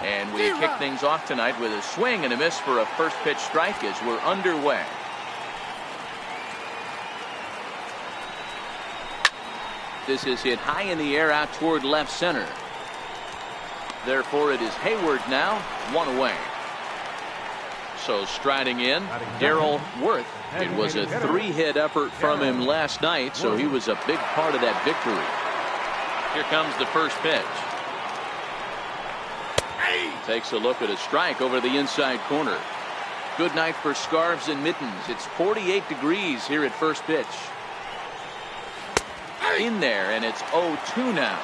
And we kick things off tonight with a swing and a miss for a first pitch strike as we're underway. This is hit high in the air out toward left center. Therefore, it is Hayward now, one away. So striding in, Darrell Worth. It was a 3-hit effort from him last night, so he was a big part of that victory. Here comes the first pitch. Takes a look at a strike over the inside corner. Good night for scarves and mittens. It's 48 degrees here at first pitch. In there, and it's 0-2 now.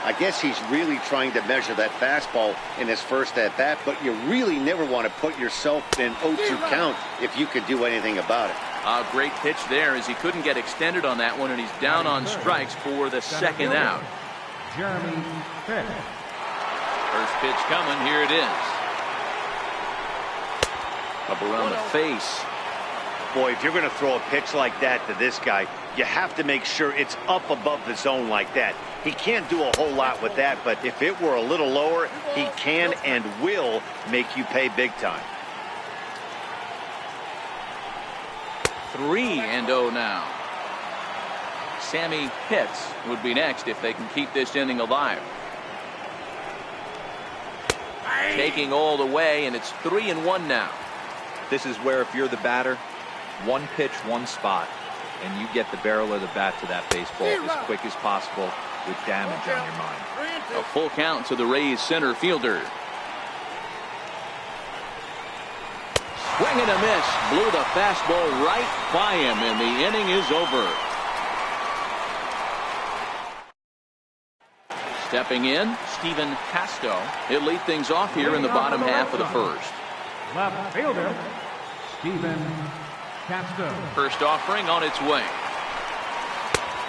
I guess he's really trying to measure that fastball in his first at-bat, but you really never want to put yourself in 0-2 count if you could do anything about it. A great pitch there as he couldn't get extended on that one, and he's down on strikes for the second out. Jeremy Pitt. First pitch coming. Here it is. Up around the face. Boy, if you're going to throw a pitch like that to this guy, you have to make sure it's up above the zone like that. He can't do a whole lot with that, but if it were a little lower, he can and will make you pay big time. 3-0 now. Sammy Pitts would be next if they can keep this inning alive. Taking all the way, and it's 3-1 now. This is where if you're the batter, one pitch, one spot, and you get the barrel of the bat to that baseball as quick as possible with damage on your mind. A full count to the Rays center fielder. Swing and a miss. Blew the fastball right by him, and the inning is over. Stepping in, Stephen Casto. He'll lead things off here in the bottom half of the first. Left fielder, Stephen Casto. First offering on its way.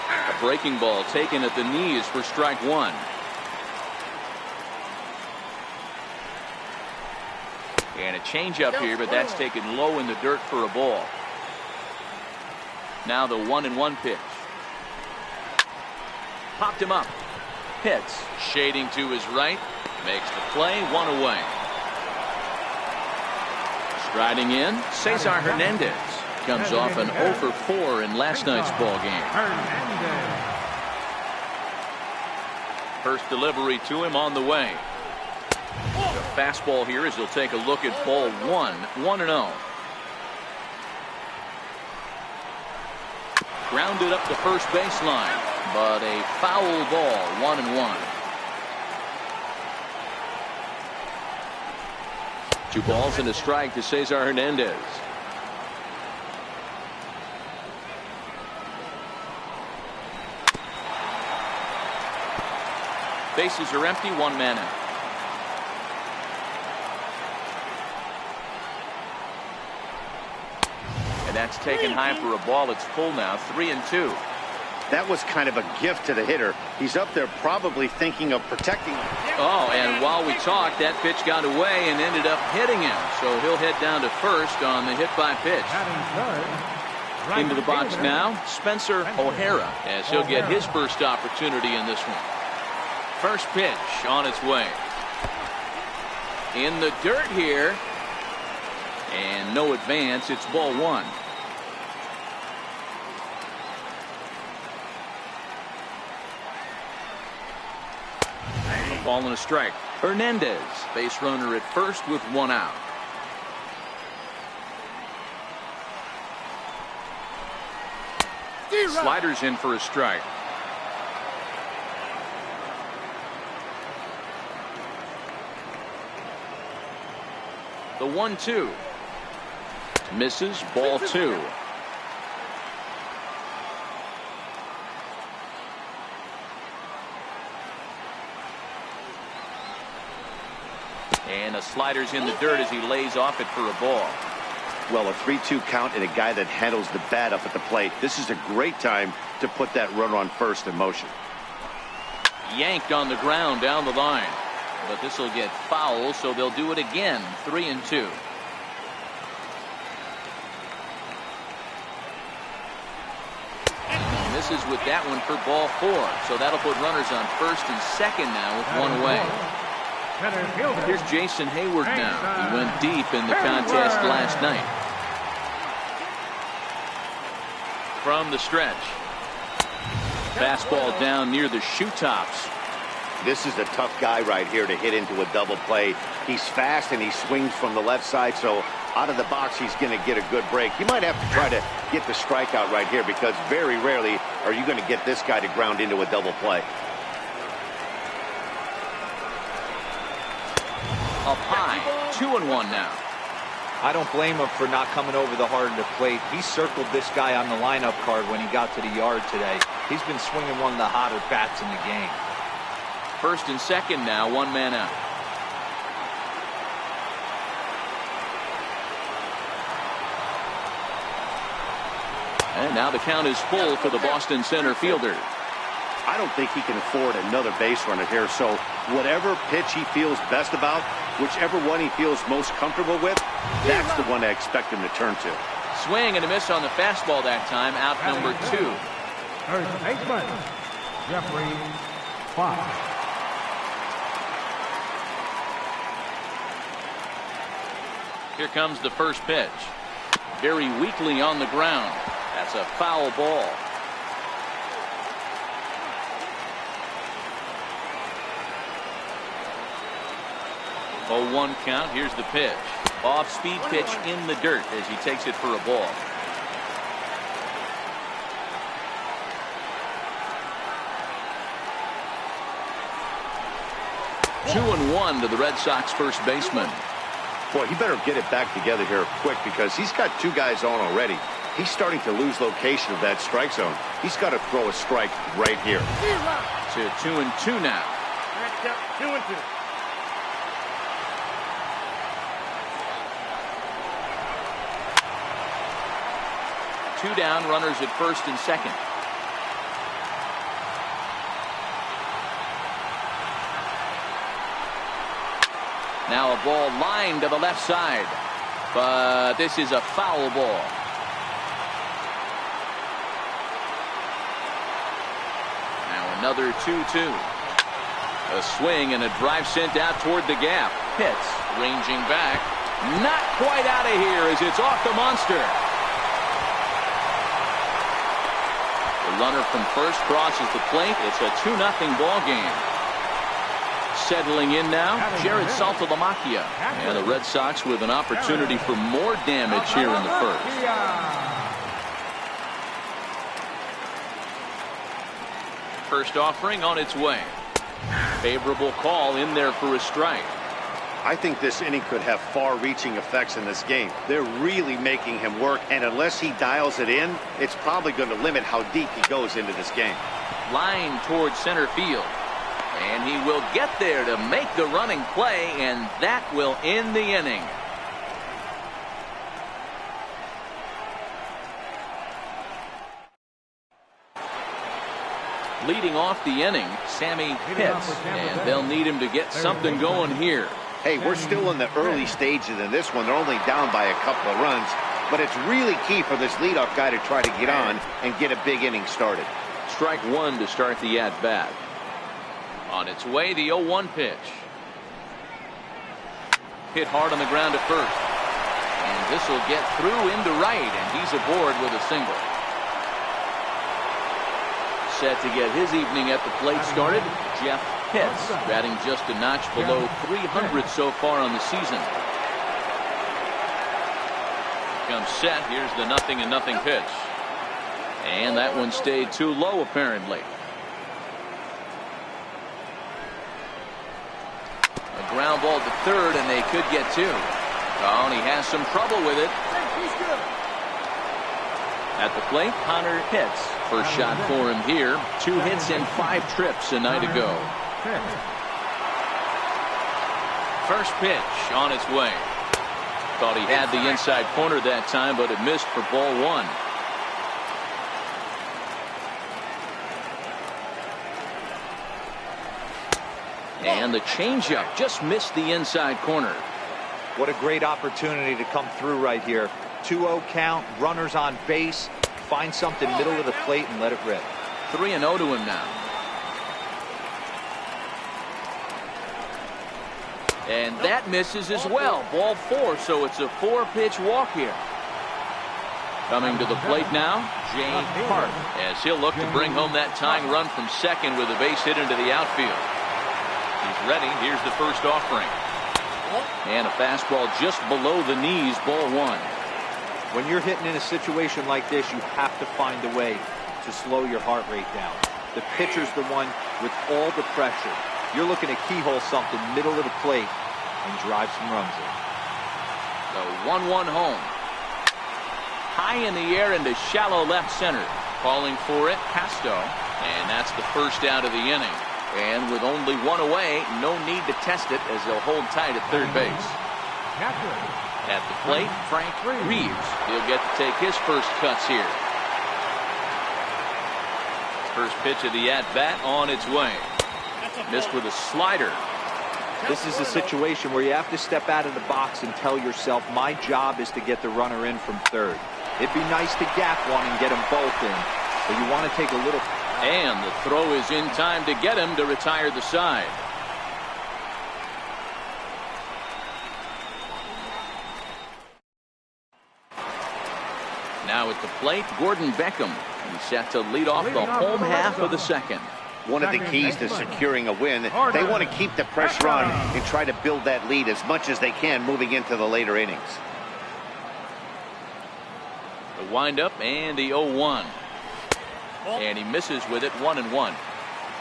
A breaking ball taken at the knees for strike one. And a changeup here, but that's taken low in the dirt for a ball. Now the 1-1 pitch. Popped him up. Pitts shading to his right. Makes the play, one away. Striding in, Cesar Hernandez. Comes off an 0 for 4 in last night's ball game. First delivery to him on the way. The fastball here as he'll take a look at ball 1, 1-0. Grounded up the first baseline, but a foul ball, 1-1. 2 balls and a strike to Cesar Hernandez. Bases are empty, 1 man out. And that's taken high for a ball. It's full now, 3-2. That was kind of a gift to the hitter. He's up there probably thinking of protecting him. Oh, and while we talked, that pitch got away and ended up hitting him. So he'll head down to first on the hit by pitch. Into the box now, Spencer O'Hara, as he'll get his first opportunity in this one. First pitch on its way. In the dirt here. And no advance. It's ball 1. A ball and a strike. Hernandez, base runner at first with 1 out. Sliders in for a strike. The 1-2. Misses, ball 2. And a slider's in the dirt as he lays off it for a ball. Well, a 3-2 count and a guy that handles the bat up at the plate. This is a great time to put that runner on first in motion. Yanked on the ground down the line. But this will get foul, so they'll do it again. 3-2. Misses with that one for ball 4. So that'll put runners on first and second now with 1 away. Center fielder. Here's Jason Hayward now. He went deep in the contest last night. From the stretch. Fastball down near the shoe tops. This is a tough guy right here to hit into a double play. He's fast and he swings from the left side, so out of the box he's going to get a good break. You might have to try to get the strikeout right here because very rarely are you going to get this guy to ground into a double play. Up high, 2-1 now. I don't blame him for not coming over the hard of the plate. He circled this guy on the lineup card when he got to the yard today. He's been swinging one of the hotter bats in the game. First and second now, one man out. And now the count is full for the Boston center fielder. I don't think he can afford another base runner here, so whatever pitch he feels best about, whichever one he feels most comfortable with, that's the one I expect him to turn to. Swing and a miss on the fastball that time, out number 2. First baseman, Jeffrey Fox. Here comes the first pitch. Very weakly on the ground. That's a foul ball. 0-1 count. Here's the pitch. Off-speed pitch in the dirt as he takes it for a ball. Two and one to the Red Sox first baseman. Boy, he better get it back together here quick because he's got two guys on already. He's starting to lose location of that strike zone. He's got to throw a strike right here. To 2-2 now. 2-2. Two down, runners at first and second. Now a ball lined to the left side, but this is a foul ball. Now another 2-2. A swing and a drive sent out toward the gap. Pitts ranging back. Not quite out of here as it's off the monster. The runner from first crosses the plate. It's a 2-0 ball game. Settling in now, Jared Saltalamacchia. And the Red Sox with an opportunity for more damage here in the first. First offering on its way. Favorable call in there for a strike. I think this inning could have far-reaching effects in this game. They're really making him work, and unless he dials it in, it's probably going to limit how deep he goes into this game. Line towards center field. And he will get there to make the running play, and that will end the inning. Leading off the inning, Sammy Pitts, and they'll need him to get something going here. Hey, we're still in the early stages in this one. They're only down by a couple of runs, but it's really key for this leadoff guy to try to get on and get a big inning started. Strike one to start the at-bat. On its way, the 0-1 pitch. Hit hard on the ground at first. And this will get through into right, and he's aboard with a single. Set to get his evening at the plate started, Jeff Pitts, batting just a notch below 300 so far on the season. Comes set. Here's the 0-0 pitch. And that one stayed too low, apparently. A ground ball to third, and they could get two. Oh, and he has some trouble with it. At the plate, Connor Pitts. First shot for him here. 2 hits and 5 trips a night ago. First pitch on its way. Thought he had the inside corner that time, but it missed for ball one. And the changeup just missed the inside corner. What a great opportunity to come through right here. 2-0 count, runners on base. Find something middle of the plate and let it rip. 3-0 to him now. And that misses as well. Ball 4, so it's a 4-pitch walk here. Coming to the plate now, Jay Hart, as he'll look to bring home that tying run from second with a base hit into the outfield. He's ready. Here's the first offering. And a fastball just below the knees, ball 1. When you're hitting in a situation like this, you have to find a way to slow your heart rate down. The pitcher's the one with all the pressure. You're looking to keyhole something middle of the plate and drive some runs in. The 1-1 home. High in the air into shallow left center. Calling for it, Casto. And that's the first out of the inning. And with only 1 away, no need to test it as they'll hold tight at third base. At the plate, Frank Reeves. He'll get to take his first cuts here. First pitch of the at-bat on its way. Missed with a slider. This is a situation where you have to step out of the box and tell yourself, my job is to get the runner in from third. It'd be nice to gap one and get them both in, but you want to take a little. And the throw is in time to get him to retire the side. Now at the plate, Gordon Beckham. He's set to lead off the home half of the second. One of the keys to securing a win, they want to keep the pressure on and try to build that lead as much as they can moving into the later innings. The windup and the 0-1. And he misses with it, 1-1.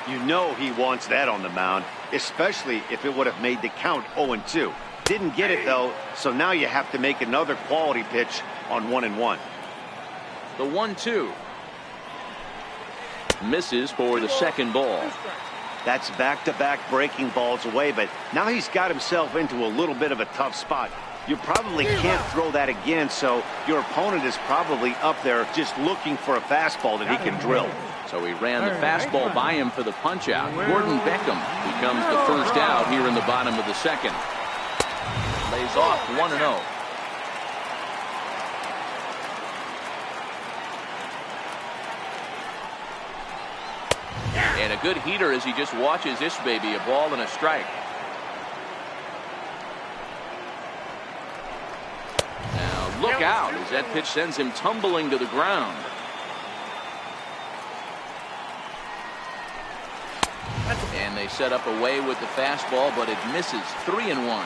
You know he wants that on the mound, especially if it would have made the count 0-2. Didn't get it, though, so now you have to make another quality pitch on 1-1. The 1-2. Misses for the second ball. That's back-to-back breaking balls away, but now he's got himself into a little bit of a tough spot. You probably can't throw that again, so your opponent is probably up there just looking for a fastball that he can drill. So he ran the fastball by him for the punch-out. Gordon Beckham becomes the first out here in the bottom of the second. Lays off 1-0. And a good heater as he just watches this baby, a ball and a strike. Now look out as that pitch sends him tumbling to the ground. And they set up away with the fastball, but it misses. 3-1.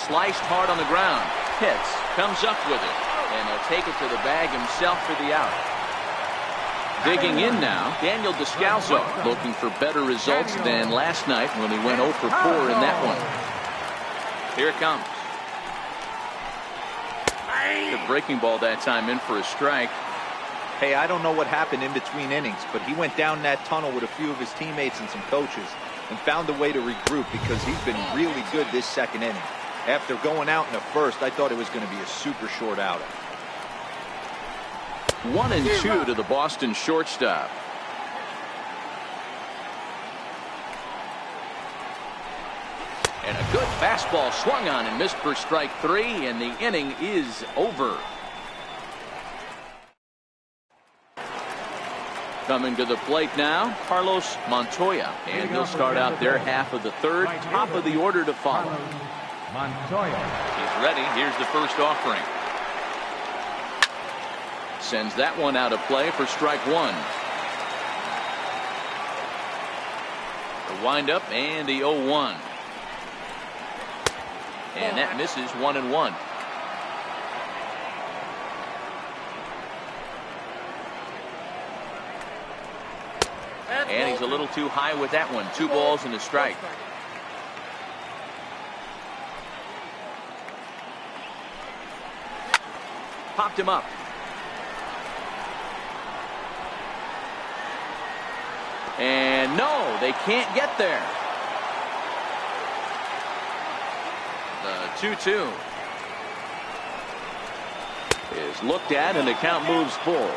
Sliced hard on the ground. Hits. Comes up with it. And he'll take it to the bag himself for the out. Digging in now, Daniel Descalso, looking for better results than last night when he went 0 for 4 in that one. Here it comes. The breaking ball that time in for a strike. Hey, I don't know what happened in between innings, but he went down that tunnel with a few of his teammates and some coaches and found a way to regroup because he's been really good this second inning. After going out in the first, I thought it was going to be a super short outing. 1-2 to the Boston shortstop. And a good fastball swung on and missed for strike 3, and the inning is over. Coming to the plate now, Carlos Montoya, and he'll start out their half of the third, top of the order to follow. He's ready. Here's the first offering. Sends that one out of play for strike 1. The windup and the 0-1. And that misses. 1-1. And he's a little too high with that one. 2 balls and a strike. Popped him up. And no, they can't get there. The 2-2 is looked at and the count moves full.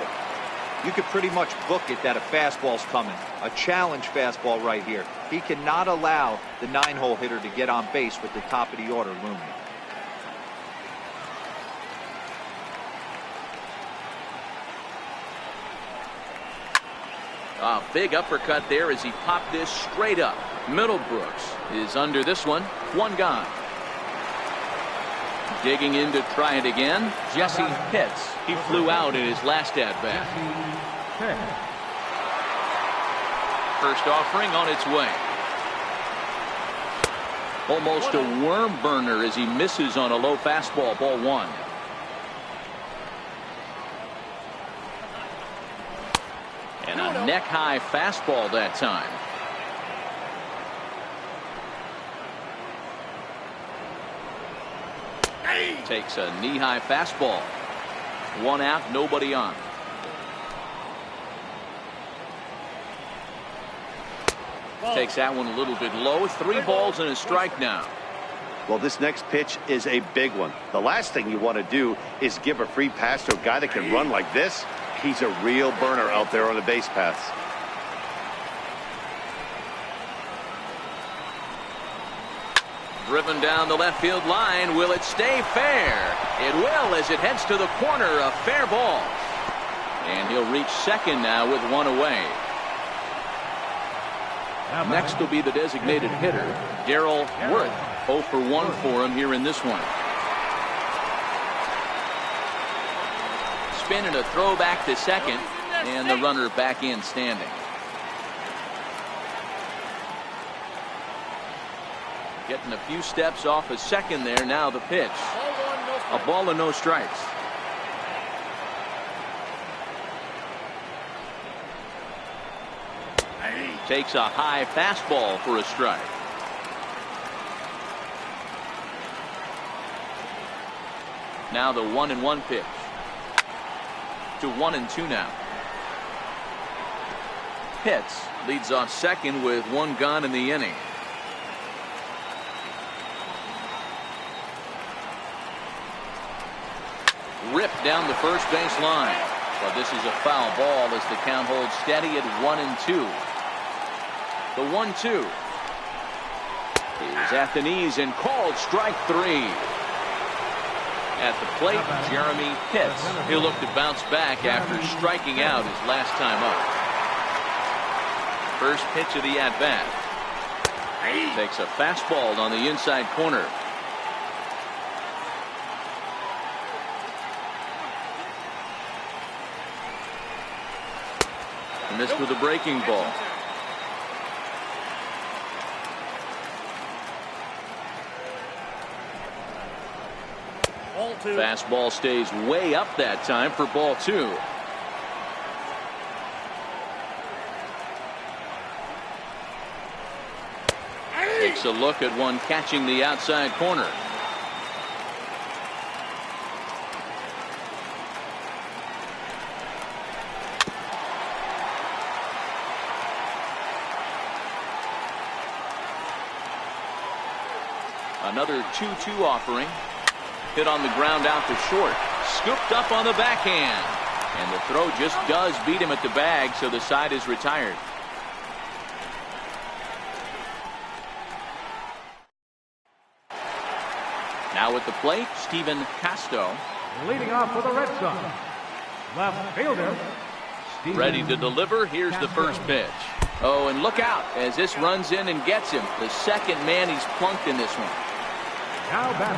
You could pretty much book it that a fastball's coming. A challenge fastball right here. He cannot allow the 9-hole hitter to get on base with the top of the order looming. A big uppercut there as he popped this straight up. Middlebrooks is under this one. One gone. Digging in to try it again. Jesse Pitts. He flew out in his last at bat. First offering on its way. Almost a worm burner as he misses on a low fastball. Ball one. And a neck high fastball that time. Takes a knee high fastball. One out, nobody on. Takes that one a little bit low. 3 balls and a strike now. Well, this next pitch is a big one. The last thing you want to do is give a free pass to a guy that can run like this. He's a real burner out there on the base paths. Driven down the left field line. Will it stay fair? It will as it heads to the corner. A fair ball. And he'll reach second now with one away. Next will be the designated hitter, Darrell Worth. 0 for 1 for him here in this one. Spin and a throw back to second. And the runner back in standing. Getting a few steps off a second there. Now the pitch. A ball and no strikes. Takes a high fastball for a strike. Now the 1-1 pitch. To 1-2 now. Pitts leads off second with 1 gone in the inning. Ripped down the first base line. But this is a foul ball as the count holds steady at 1-2. The 1-2 is at the knees and called strike 3. At the plate, Jeremy Pitts. He'll look to bounce back after striking out his last time up. First pitch of the at-bat. Takes a fastball on the inside corner. Missed with a breaking ball. Fastball stays way up that time for ball 2. Takes a look at one catching the outside corner. Another 2-2 offering. Hit on the ground out to short. Scooped up on the backhand. And the throw just does beat him at the bag, so the side is retired. Now at the plate, Stephen Casto. Leading off for the Red Sox, left fielder, Stephen. Ready to deliver. Here's the first pitch. Oh, and look out as this runs in and gets him. The second man he's plunked in this one.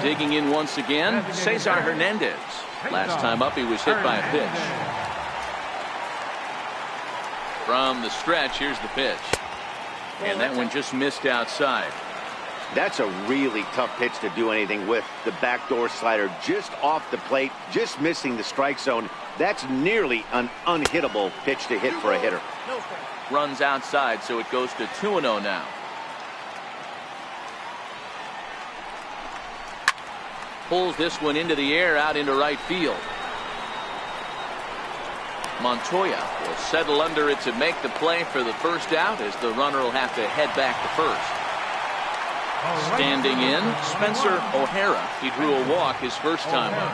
Digging in once again, Cesar Hernandez. Last time up he was hit by a pitch. From the stretch, here's the pitch. And that one just missed outside. That's a really tough pitch to do anything with. The backdoor slider just off the plate, just missing the strike zone. That's nearly an unhittable pitch to hit for a hitter. Runs outside, so it goes to 2-0 now. Pulls this one into the air out into right field. Montoya will settle under it to make the play for the first out as the runner will have to head back to first. Standing in, Spencer O'Hara. He drew a walk his first time up.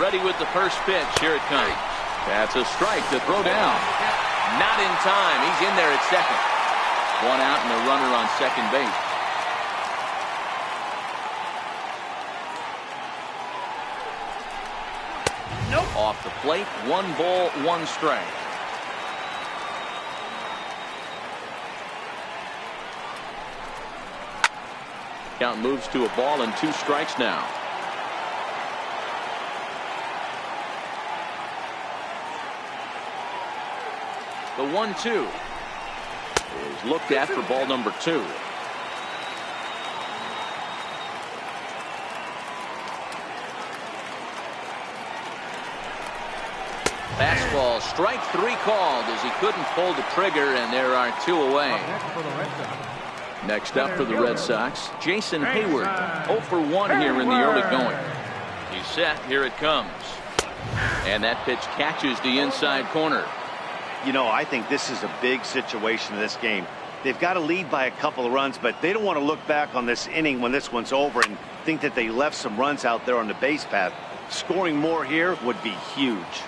Ready with the first pitch. Here it comes. That's a strike to throw down. Not in time. He's in there at second. 1 out and a runner on second base. Off the plate, 1 ball, 1 strike. Count moves to a ball and 2 strikes now. The 1-2 is looked at for ball number 2. Fastball, strike 3 called as he couldn't pull the trigger, and there are 2 away. Next up for the Red Sox, Jason Hayward, 0 for 1 here in the early going. He's set, here it comes. And that pitch catches the inside corner. You know, I think this is a big situation in this game. They've got to lead by a couple of runs, but they don't want to look back on this inning when this one's over and think that they left some runs out there on the base path. Scoring more here would be huge.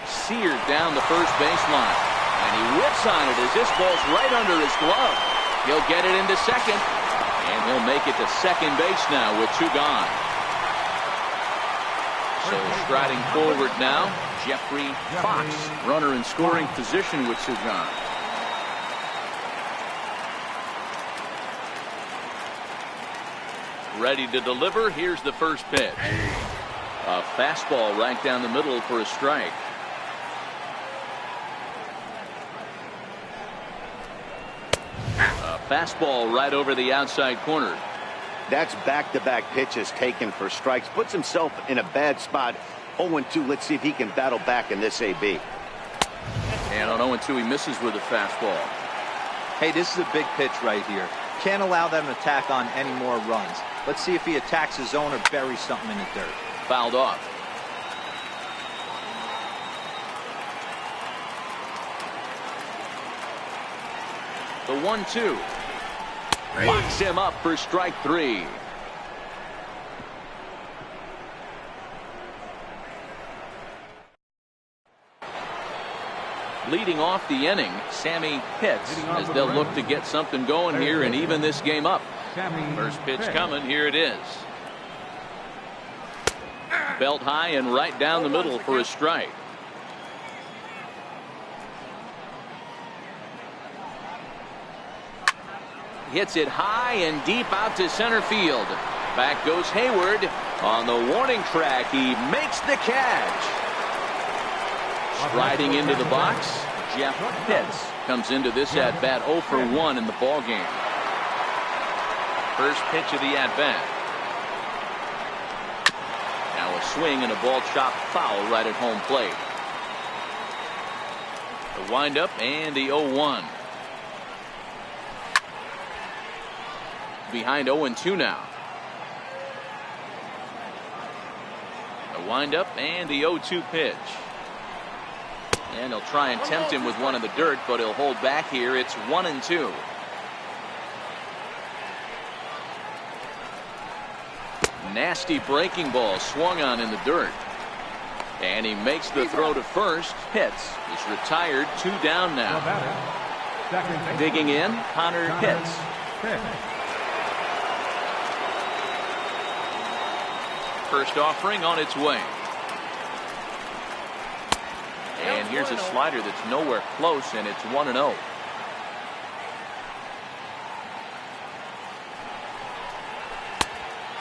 Seared down the first baseline, and he whips on it as this ball's right under his glove. He'll get it into second, and he'll make it to second base now with 2 gone. So striding forward now, Jeffrey Fox, runner in scoring position with 2 gone. Ready to deliver. Here's the first pitch. A fastball right down the middle for a strike. A fastball right over the outside corner. That's back-to-back pitches taken for strikes. Puts himself in a bad spot. 0-2. Let's see if he can battle back in this AB. And on 0-2, he misses with a fastball. Hey, this is a big pitch right here. Can't allow them to tack on any more runs. Let's see if he attacks his zone or buries something in the dirt. Fouled off. The 1-2. Locks him up for strike 3. Leading off the inning, Sammy Pitts, as they'll look to get something going here and even this game up. First pitch coming, here it is. Belt high and right down the middle for a strike. Hits it high and deep out to center field. Back goes Hayward. On the warning track, he makes the catch. Striding into the box, Jeff Pitts comes into this at-bat 0 for 1 in the ballgame. First pitch of the at-bat. Now a swing and a ball chopped foul right at home plate. The windup and the 0-1. Behind 0-2 now. The windup and the 0-2 pitch. And he'll try and tempt him with one in the dirt, but he'll hold back here. It's 1-2. Nasty breaking ball swung on in the dirt. And he makes the throw to first. Pitts is retired. 2 down now. Digging in, Connor Pitts. First offering on its way. And here's a slider that's nowhere close, and it's 1-0.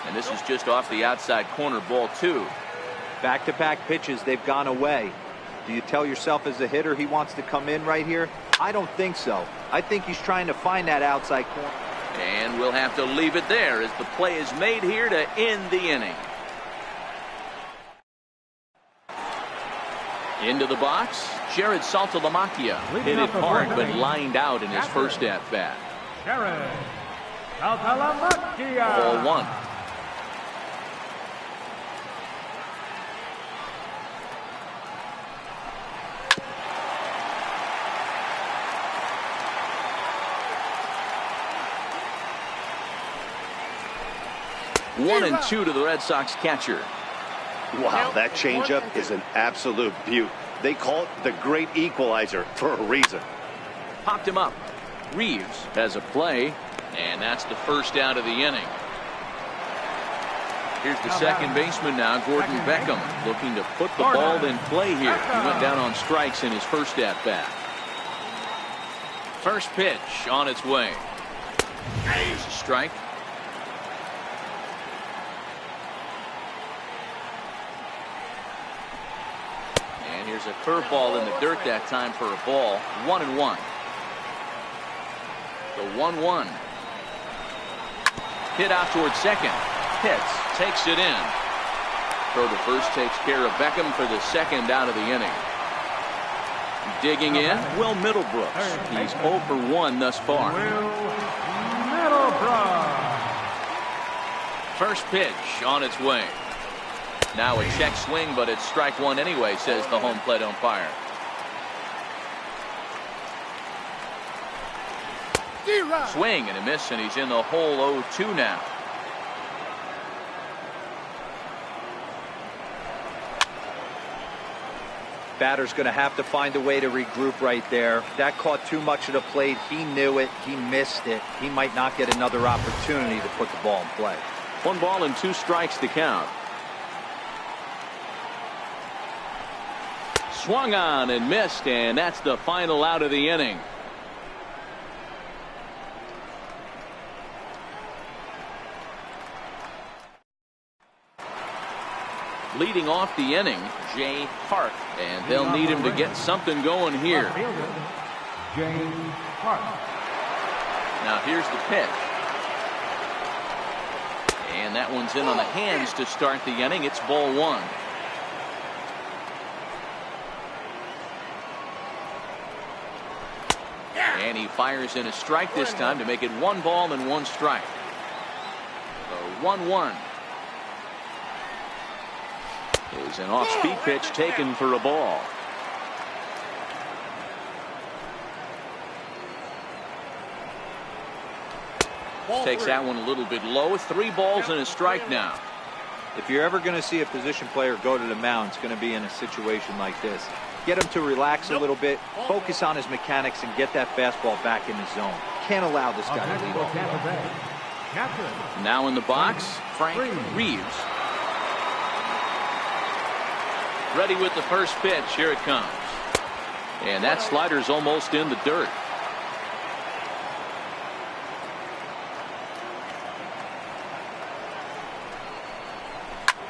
And this is just off the outside corner, ball 2. Back-to-back pitches, they've gone away. Do you tell yourself as a hitter he wants to come in right here? I don't think so. I think he's trying to find that outside corner. And we'll have to leave it there as the play is made here to end the inning. Into the box, Jared Saltalamacchia hit it hard but lined out in his first at-bat. Jared Saltalamacchia. Ball 1. One and 2 to the Red Sox catcher. Wow, that changeup is an absolute beaut. They call it the great equalizer for a reason. Popped him up. Reeves has a play, And that's the first out of the inning. Here's the second baseman now, Gordon Beckham, looking to put the ball in play here. He went down on strikes in his first at bat. First pitch on its way. Here's a strike. And here's a curveball in the dirt that time for a ball. 1-1. The 1-1. Hit out towards second. Hits, takes it in. Throw to first takes care of Beckham for the second out of the inning. Digging in, Will Middlebrooks. He's 0 for 1 thus far. First pitch on its way. Now a check swing, but it's strike one anyway, says the home plate umpire. Swing and a miss, and he's in the hole 0-2 now. Batter's going to have to find a way to regroup right there. That caught too much of the plate. He knew it. He missed it. He might not get another opportunity to put the ball in play. 1 ball and 2 strikes to count. Swung on and missed, and that's the final out of the inning. Leading off the inning, Jay Hart, and they'll need him to get something going here. Jay Hart. Now here's the pitch. And that one's in on the hands to start the inning. It's ball 1. And he fires in a strike this time to make it 1 ball and 1 strike. The 1-1. Is an off-speed pitch taken for a ball. Takes that one a little bit low. 3 balls and a strike now. If you're ever going to see a position player go to the mound, it's going to be in a situation like this. Get him to relax a little bit, focus on his mechanics, and get that fastball back in the zone. Can't allow this guy to lead off. Now in the box, Frank Reeves. Ready with the first pitch. Here it comes. And that slider's almost in the dirt.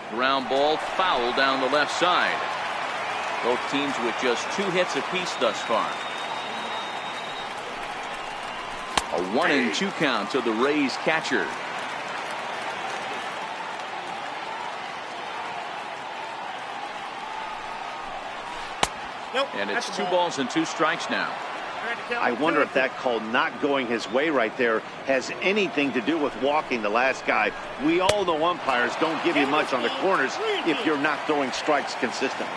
Ground ball foul down the left side. Both teams with just 2 hits apiece thus far. A 1-2 count to the Rays catcher. And it's 2 balls and 2 strikes now. I wonder if that call not going his way right there has anything to do with walking the last guy. We all know umpires don't give you much on the corners if you're not throwing strikes consistently.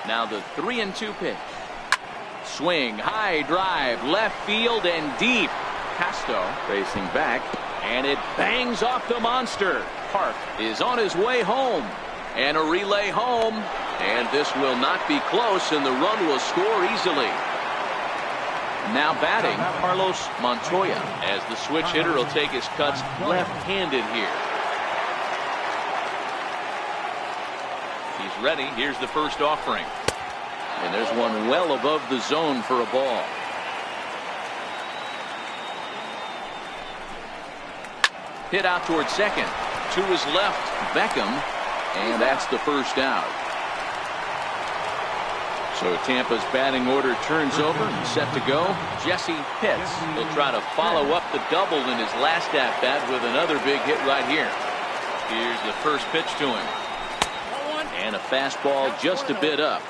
Now the 3-2 pitch. Swing, high drive, left field and deep. Casto facing back, and it bangs off the monster. Park is on his way home. And a relay home. And this will not be close, and the run will score easily. Now batting, Carlos Montoya, as the switch hitter will take his cuts left-handed here. He's ready. Here's the first offering. And there's one well above the zone for a ball. Hit out towards second. To his left, Beckham. And that's the first out. So Tampa's batting order turns over and set to go. Jesse Pitts will try to follow up the double in his last at-bat with another big hit right here. Here's the first pitch to him. And a fastball just a bit up.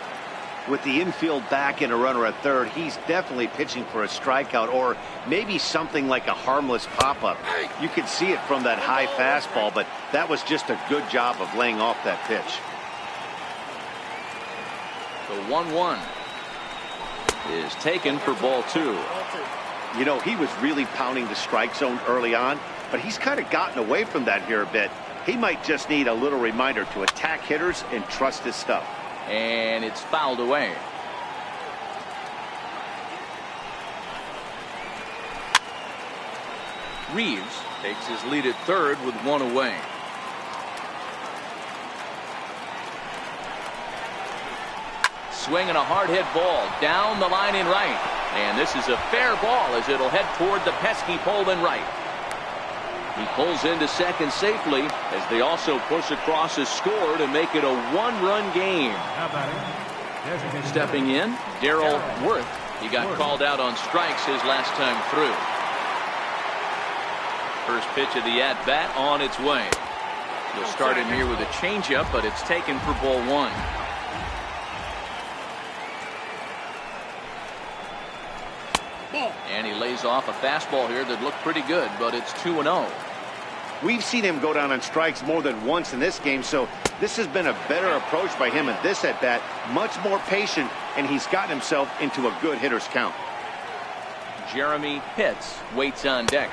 With the infield back and a runner at third, he's definitely pitching for a strikeout or maybe something like a harmless pop-up. You could see it from that high fastball, but that was just a good job of laying off that pitch. The 1-1 is taken for ball 2. You know, he was really pounding the strike zone early on, but he's kind of gotten away from that here a bit. He might just need a little reminder to attack hitters and trust his stuff. And it's fouled away. Reeves takes his lead at third with one away. Swinging a hard hit ball down the line in right. And this is a fair ball as it'll head toward the pesky pole in right. He pulls into second safely as they also push across a score to make it a one-run game. Stepping in, Darrell Worth. He got called out on strikes his last time through. First pitch of the at-bat on its way. He'll start in here with a changeup, but it's taken for ball one. And he lays off a fastball here that looked pretty good, but it's 2-0. We've seen him go down on strikes more than once in this game, so this has been a better approach by him at this at-bat. Much more patient, and he's gotten himself into a good hitter's count. Jeremy Pitts waits on deck.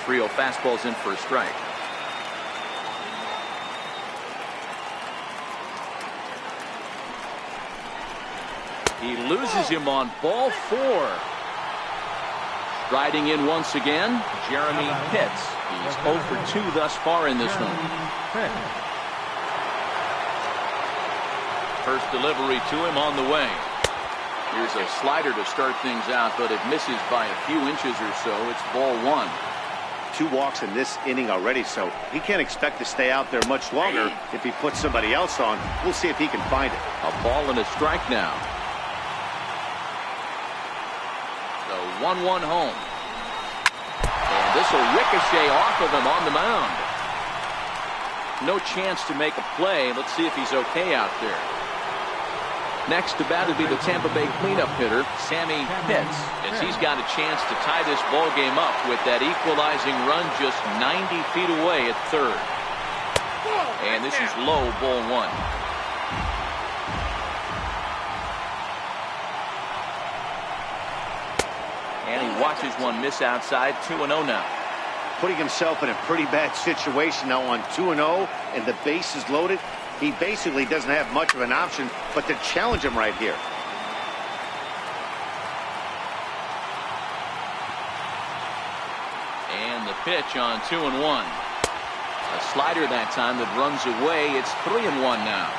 Trio fastballs in for a strike. He loses him on ball four. Riding in once again, Jeremy Pitts. He's 0 for 2 thus far in this one. First delivery to him on the way. Here's a slider to start things out, but it misses by a few inches or so. It's ball one. 2 walks in this inning already, so he can't expect to stay out there much longer. If he puts somebody else on, we'll see if he can find it. A ball and a strike now. The 1-1 home. And this will ricochet off of him on the mound. No chance to make a play. Let's see if he's okay out there. Next to bat would be the Tampa Bay cleanup hitter, Sammy Pitts, as he's got a chance to tie this ball game up with that equalizing run just 90 feet away at third. And this is low, ball one. And he watches one miss outside. 2-0 now. Putting himself in a pretty bad situation now on 2-0 and the base is loaded. He basically doesn't have much of an option but to challenge him right here. And the pitch on 2-1. A slider that time that runs away. It's 3-1 now.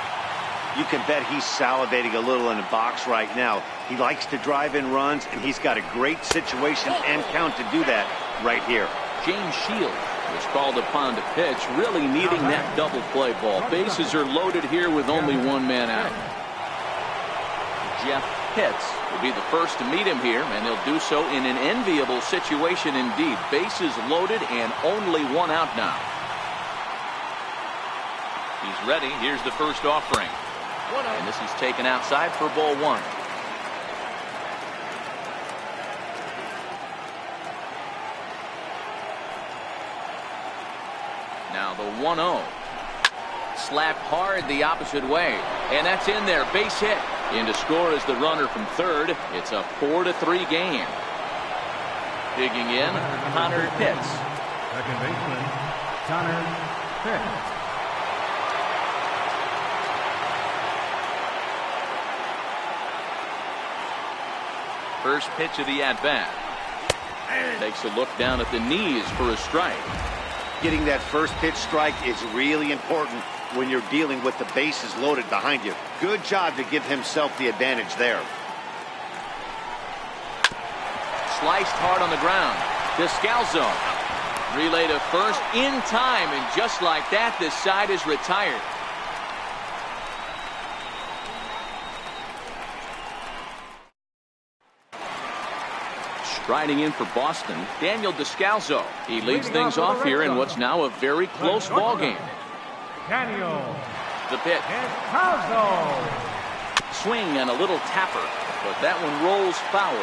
You can bet he's salivating a little in the box right now. He likes to drive in runs, and he's got a great situation and count to do that right here. James Shields was called upon to pitch, really needing that double play ball. Bases are loaded here with only one man out. Jeff Pitts will be the first to meet him here, and he'll do so in an enviable situation indeed. Bases loaded and only one out now. He's ready. Here's the first offering. And this is taken outside for ball one. Now the 1-0. Slapped hard the opposite way. And that's in there. Base hit. In to score is the runner from third. It's a 4-3 game. Digging in, Connor Pitts. Second baseman, Connor Pitts. First pitch of the at-bat. Takes a look down at the knees for a strike. Getting that first pitch strike is really important when you're dealing with the bases loaded behind you. Good job to give himself the advantage there. Sliced hard on the ground. Descalzo. Relay to first in time, and just like that, this side is retired. Striding in for Boston, Daniel Descalzo. He leads things off here in what's now a very close ball game. Daniel The pitch. Descalzo. Swing and a little tapper, but that one rolls foul.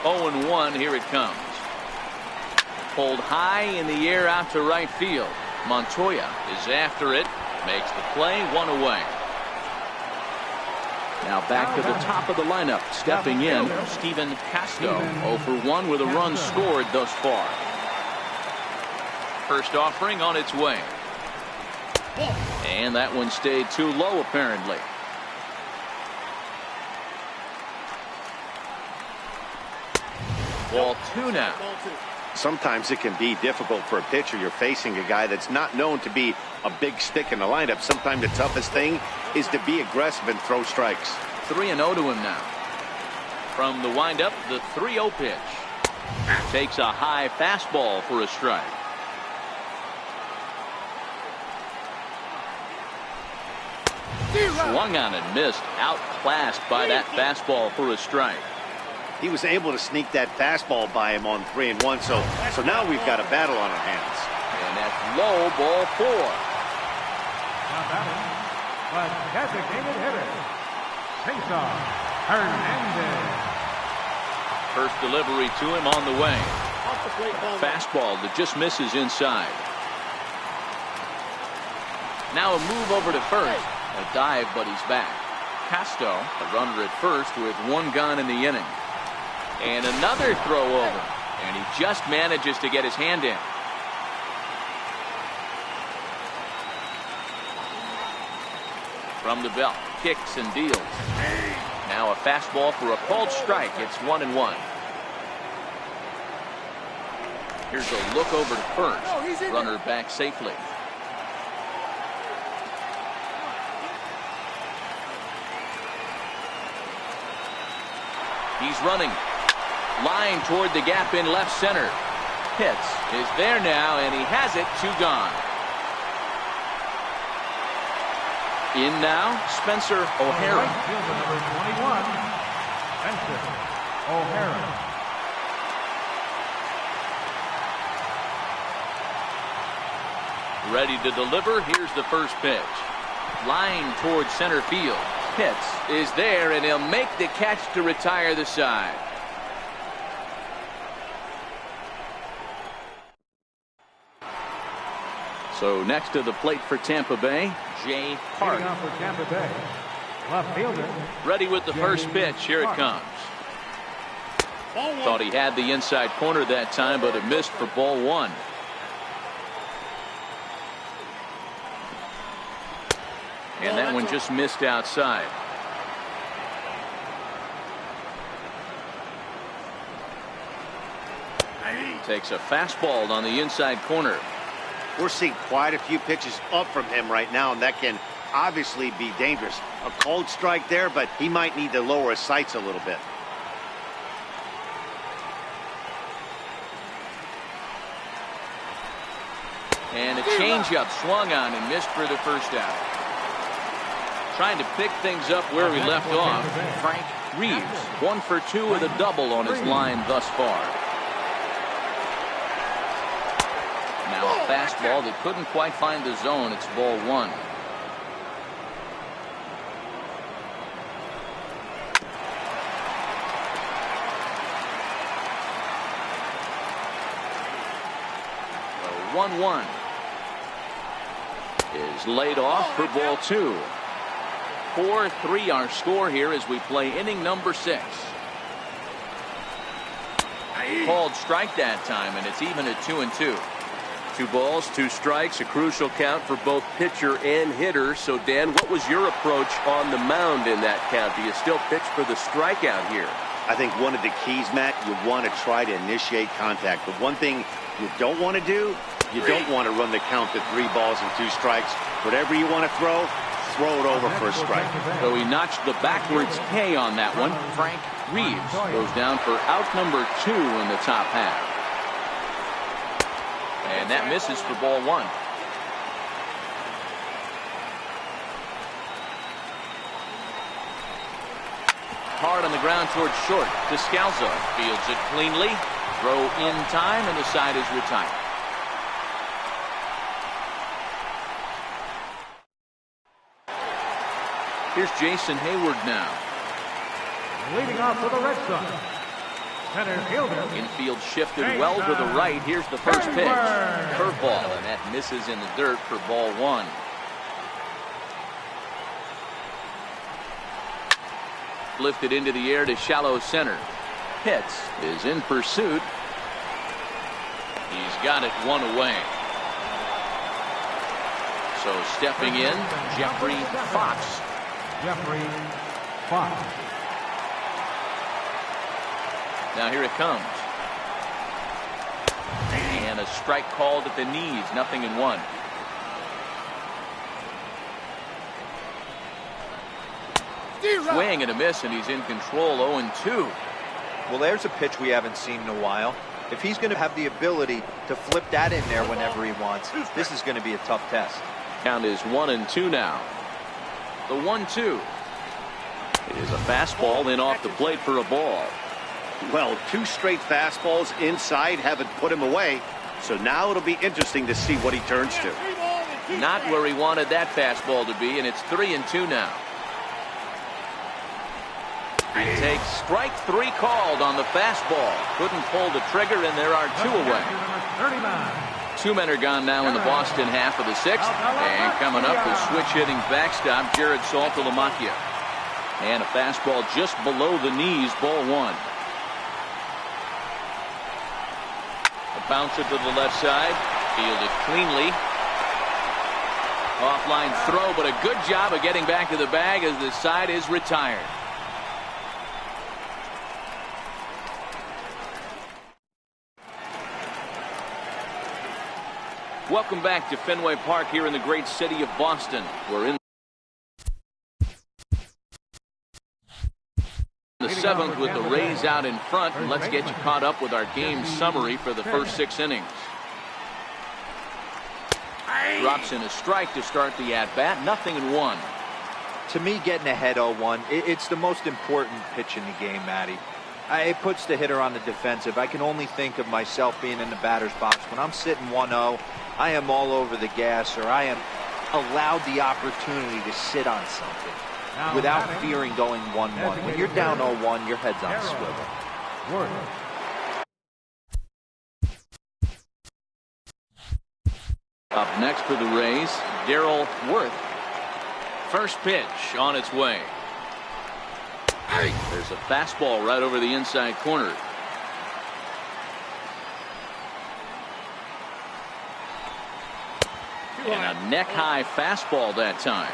0-1, here it comes. Pulled high in the air out to right field. Montoya is after it, makes the play, one away. Now back to the top of the lineup, stepping in, Stephen Casto, 0 for 1 with a run scored thus far. First offering on its way. And that one stayed too low, apparently. Ball 2 now. Sometimes it can be difficult for a pitcher. You're facing a guy that's not known to be a big stick in the lineup. Sometimes the toughest thing is to be aggressive and throw strikes. 3-0 to him now. From the windup, the 3-0 pitch. Takes a high fastball for a strike. Swung on and missed. Outclassed by that fastball for a strike. He was able to sneak that fastball by him on 3-1. So now we've got a battle on our hands. And that's low, ball 4. Not batting, but designated hitter. Cesar Hernandez. First delivery to him on the way. Fastball that just misses inside. Now a move over to first. A dive, but he's back. Casto, a runner at first with 1 gone in the inning. And another throw over. And he just manages to get his hand in. From the belt, kicks and deals. Now a fastball for a called strike. It's 1-1. Here's a look over to first. Runner back safely. He's running. Line toward the gap in left center. Pitts is there now, and he has it. 2 gone. In now, Spencer O'Hara. Right fielder number 21, Spencer O'Hara. Ready to deliver. Here's the first pitch. Line toward center field. Pitts is there, and he'll make the catch to retire the side. So next to the plate for Tampa Bay, Jay Park. Leading off for Tampa Bay, left fielder. Ready with the first pitch. Here it comes. Thought he had the inside corner that time, but it missed for ball 1. And that one just missed outside. Takes a fastball on the inside corner. We're seeing quite a few pitches up from him right now, and that can obviously be dangerous. A cold strike there, but he might need to lower his sights a little bit. And a changeup swung on and missed for the first out. Trying to pick things up where we left off. Frank Reeves, 1 for 2 with a double on his line thus far. Now a fastball that couldn't quite find the zone. It's ball 1. The 1-1 is laid off for ball 2. 4-3 our score here as we play inning number 6. Called strike that time, and it's even at 2-2. 2 balls, 2 strikes, a crucial count for both pitcher and hitter. So, Dan, what was your approach on the mound in that count? Do you still pitch for the strikeout here? I think one of the keys, Matt, you want to try to initiate contact. But one thing you don't want to do, you don't want to run the count to 3 balls and 2 strikes. Whatever you want to throw it over for a strike. So he notched the backwards K on that one. Frank Reeves goes down for out number 2 in the top half. And that misses for ball 1. Hard on the ground towards short. Descalzo fields it cleanly. Throw in time, and the side is retired. Here's Jason Hayward now. Leading off for the Red Sox, center fielder. Infield shifted well to the right. Here's the first pitch. Curveball, and that misses in the dirt for ball 1. Lifted into the air to shallow center. Pitts is in pursuit. He's got it 1 away. So stepping in, Jeffrey Fox. Jeffrey Fox. Now here it comes. strike called at the knees. 0-1. Swing and a miss, and he's in control. 0-2. Well, there's a pitch we haven't seen in a while. If he's going to have the ability to flip that in there whenever he wants, this is going to be a tough test. Count is 1-2 now. The 1-2 is a fastball in off the plate for a ball. Well, 2 straight fastballs inside haven't put him away. So now it'll be interesting to see what he turns to. Not where he wanted that fastball to be, and it's 3-2 now. He takes strike 3 called on the fastball. Couldn't pull the trigger, and there are 2 away. 2 men are gone now in the Boston half of the 6th. And coming up, the switch-hitting backstop, Jared Saltalamacchia. And a fastball just below the knees, ball 1. A bouncer to the left side. Fielded cleanly. Offline throw, but a good job of getting back to the bag as the side is retired. Welcome back to Fenway Park here in the great city of Boston. We're in the 7th with the Rays out in front, and let's get you caught up with our game summary for the first 6 innings. Drops in a strike to start the at-bat. 0-1. To me, getting ahead 0-1, it's the most important pitch in the game, Matty. It puts the hitter on the defensive. I can only think of myself being in the batter's box. When I'm sitting 1-0, I am all over the gas, or I am allowed the opportunity to sit on something without fearing going 1-1. When you're down 0-1, your head's on a swivel. Up next for the Rays, Darryl Worth. First pitch on its way. There's a fastball right over the inside corner. And a neck-high fastball that time.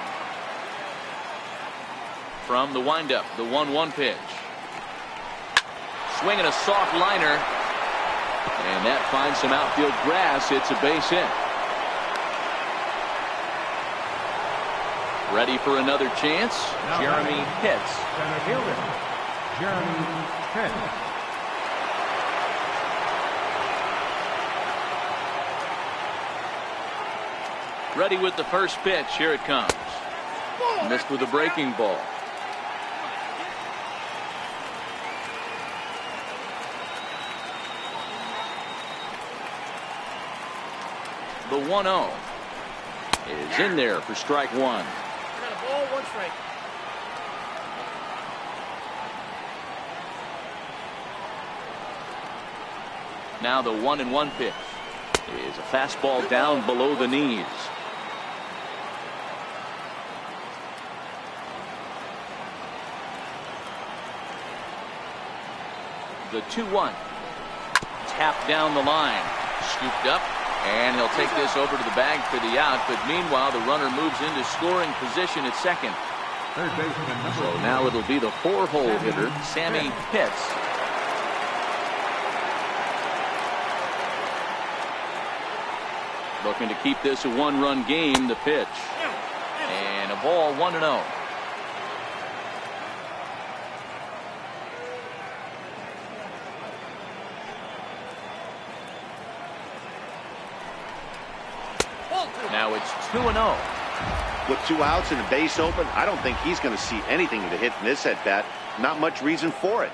From the windup, the 1-1 pitch. Swinging a soft liner. And that finds some outfield grass. It's a base hit. Ready for another chance, Jeremy Pitts. Center fielder, Jeremy Pitts. Ready with the first pitch. Here it comes. Missed with a breaking ball. The 1-0 is in there for strike 1. Now the 1-1 pitch is a fastball down below the knees. The 2-1 tapped down the line, scooped up, and he'll take this over to the bag for the out. But meanwhile, the runner moves into scoring position at second. So now it'll be the 4-hole hitter, Sammy Pitts. Looking to keep this a 1-run game. The pitch and a ball. 1-0. Now it's 2-0. With 2 outs and a base open, I don't think he's going to see anything to hit in this at bat. Not much reason for it.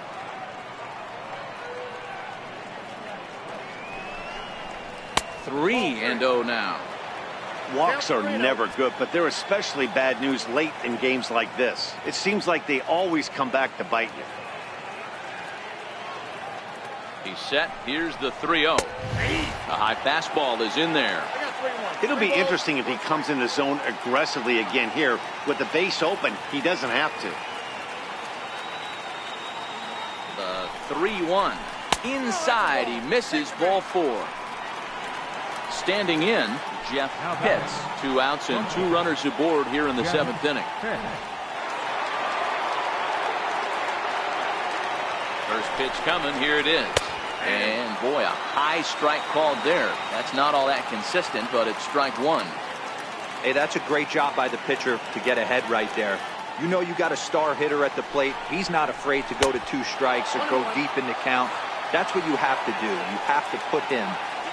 Three and 0 now. Walks are never good, but they're especially bad news late in games like this. It seems like they always come back to bite you. He's set. Here's the 3-0. A high fastball is in there. It'll be interesting if he comes in the zone aggressively again here. With the base open, he doesn't have to. The 3-1. Inside, he misses, ball 4. Standing in, Jeff Pitts. 2 outs and 2 runners aboard here in the 7th inning. First pitch coming. Here it is. And boy, a high strike called there. That's not all that consistent, but it's strike one. Hey, that's a great job by the pitcher to get ahead right there. You know you got a star hitter at the plate. He's not afraid to go to 2 strikes or go deep in the count. That's what you have to do. You have to put him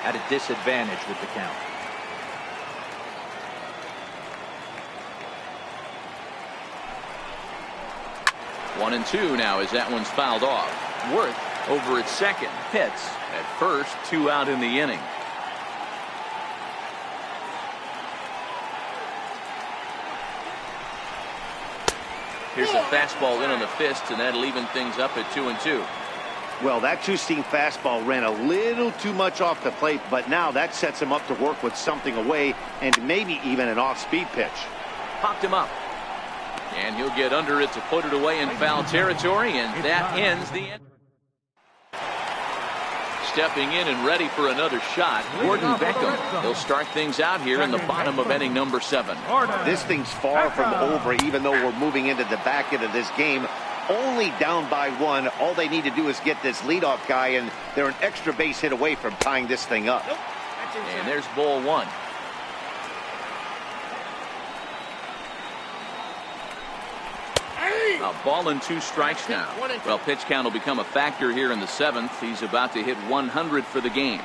at a disadvantage with the count. One and two now as that one's fouled off. Worth over at second. Hits at first. 2 out in the inning. Here's a fastball in on the fist, and that'll even things up at 2-2. Well, that two-seam fastball ran a little too much off the plate, but now that sets him up to work with something away and maybe even an off-speed pitch. Popped him up. And he'll get under it to put it away in foul territory, and that ends the end. Stepping in and ready for another shot, Gordon Beckham. He'll start things out here in the bottom of inning number 7. This thing's far from over, even though we're moving into the back end of this game. Only down by 1. All they need to do is get this leadoff guy, and they're an extra base hit away from tying this thing up. And there's ball 1. A ball and 2 strikes now. Well, pitch count will become a factor here in the 7th. He's about to hit 100 for the game.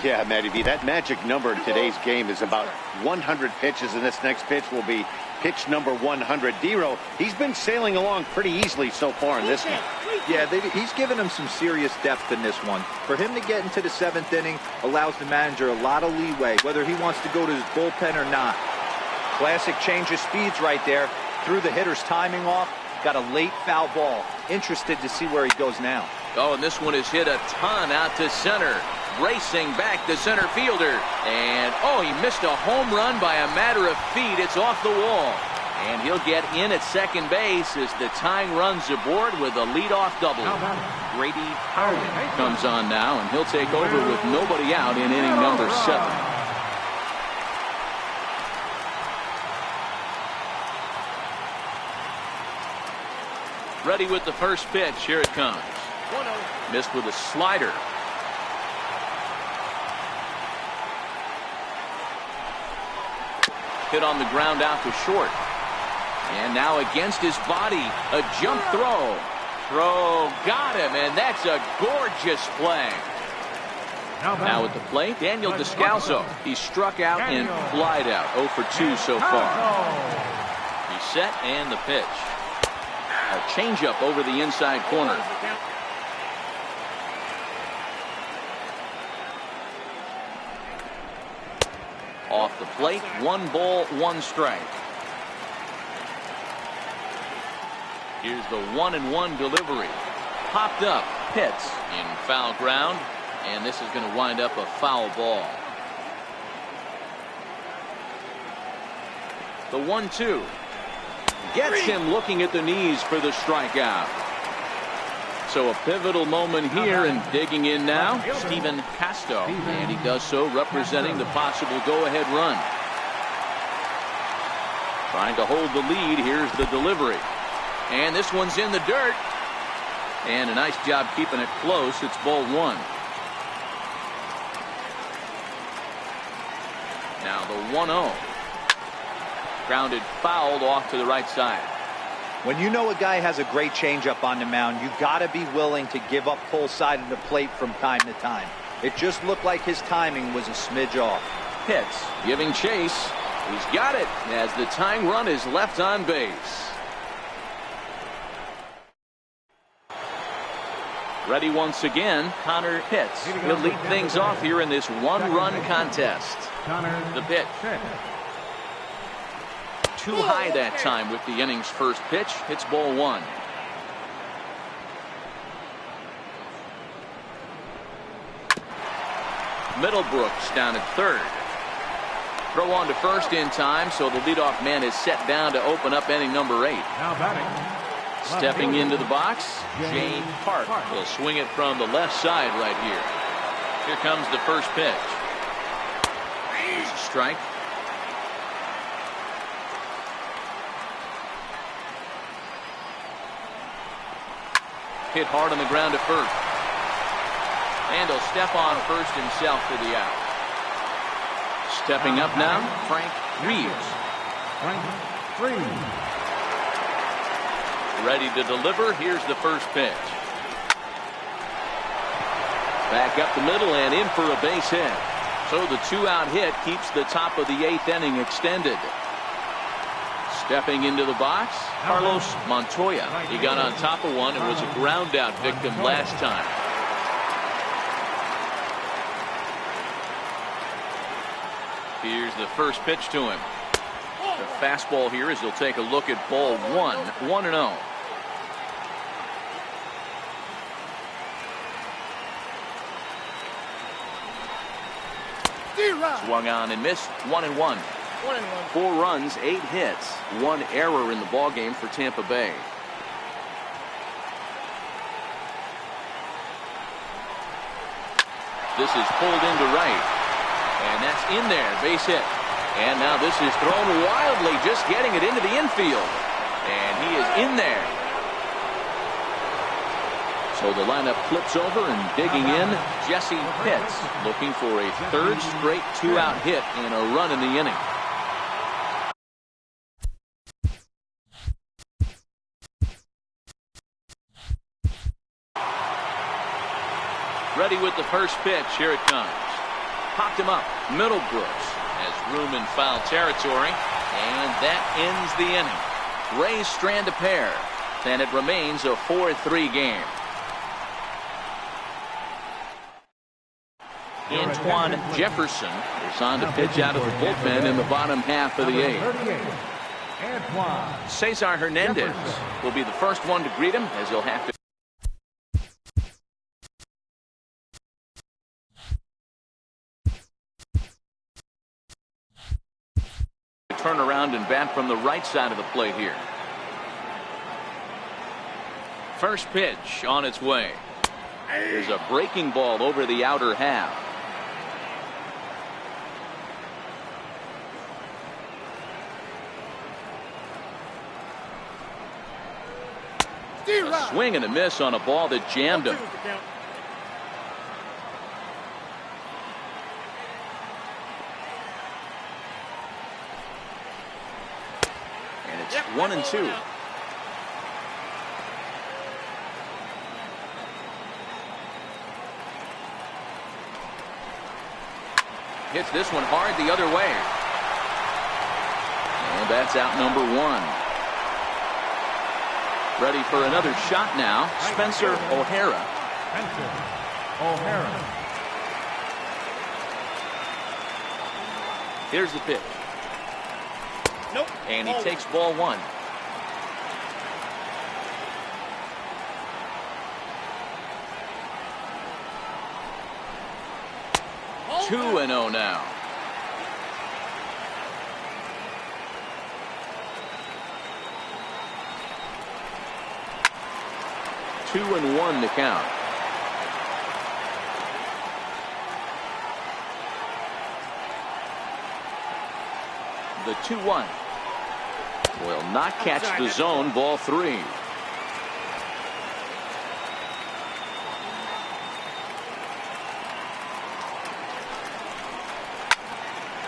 Yeah, Matty V, that magic number in today's game is about 100 pitches, and this next pitch will be pitch number 100. Dero, he's been sailing along pretty easily so far in this one. Yeah, he's given him some serious depth in this one. For him to get into the 7th inning allows the manager a lot of leeway, whether he wants to go to his bullpen or not. Classic change of speeds right there. Threw the hitter's timing off. Got a late foul ball. Interested to see where he goes now. Oh, and this one is hit a ton out to center. Racing back the center fielder. And, oh, he missed a home run by a matter of feet. It's off the wall. And he'll get in at second base as the tying runs aboard with a leadoff double. Grady Howard comes on now, and he'll take over with nobody out in inning number 7. Ready with the first pitch. Here it comes. Missed with a slider. Hit on the ground out to short. And now against his body, a jump throw. Throw got him, and that's a gorgeous play. Now at the plate, Daniel Descalso. He struck out and flied out. 0 for 2 so far. He's set and the pitch. A changeup over the inside corner. Off the plate, 1 ball, 1 strike. Here's the 1-1 delivery. Popped up, hits in foul ground, and this is going to wind up a foul ball. The 1-2. Gets him looking at the knees for the strikeout. So a pivotal moment here, and digging in now, Stephen Casto, and he does so representing the possible go-ahead run. Trying to hold the lead. Here's the delivery. And this one's in the dirt. And a nice job keeping it close. It's ball 1. Now the 1-0. Grounded fouled off to the right side. When you know a guy has a great changeup on the mound, you got to be willing to give up full side of the plate from time to time. It just looked like his timing was a smidge off. Hits, giving chase. He's got it as the tying run is left on base. Ready once again. Connor hits. He'll lead things off here in this 1-run contest. The pitch. Too high that time with the inning's first pitch. It's ball 1. Middlebrooks down at third. Throw on to first in time, so the leadoff man is set down to open up inning number 8. Now batting. Stepping into the box, Jay Park will swing it from the left side right here. Here comes the first pitch. Here's a strike. Hit hard on the ground at first. And he'll step on first himself for the out. Stepping up now, Frank Reeves. Ready to deliver. Here's the first pitch. Back up the middle and in for a base hit. So the 2-out hit keeps the top of the 8th inning extended. Stepping into the box, Carlos Montoya. He got on top of one and was a ground out victim last time. Here's the first pitch to him. The fastball here as he'll take a look at ball 1, 1-0. Swung on and missed. 1-1. 4 runs, 8 hits, 1 error in the ballgame for Tampa Bay. This is pulled into right. And that's in there. Base hit. And now this is thrown wildly, just getting it into the infield. And he is in there. So the lineup flips over and digging in, Jesse Pitts, looking for a 3rd straight 2-out hit and a run in the inning. Ready with the first pitch. Here it comes. Popped him up. Middlebrooks has room in foul territory. And that ends the inning. Rays strand a pair. And it remains a 4-3 game. Antoine Jefferson is on to pitch out of the bullpen in the bottom half of the 8th. Cesar Hernandez will be the first one to greet him as he'll have to turn around and bat from the right side of the plate here. First pitch on its way. There's a breaking ball over the outer half. A swing and a miss on a ball that jammed him. And it's 1-2. Hits this one hard the other way. And that's out number 1. Ready for another shot now, Spencer O'Hara. Here's the pitch. Nope. And he takes ball 1. Oh. 2-0 now. Two and 1 to count. The 2-1 will not catch the zone. Ball 3.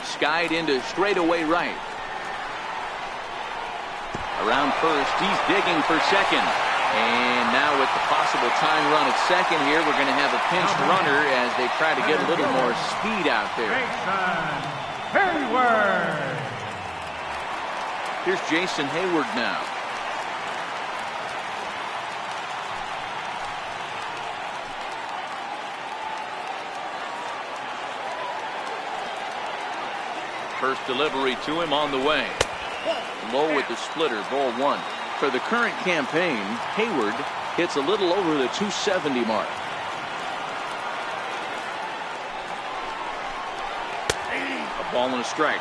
Skied into straightaway right. Around first, he's digging for second. And now with the possible tying run at second here, we're going to have a pinch runner as they try to get a little more speed out there. Hayward. Here's Jason Hayward now. First delivery to him on the way. Low with the splitter, ball 1. For the current campaign, Hayward hits a little over the 270 mark. A ball and a strike.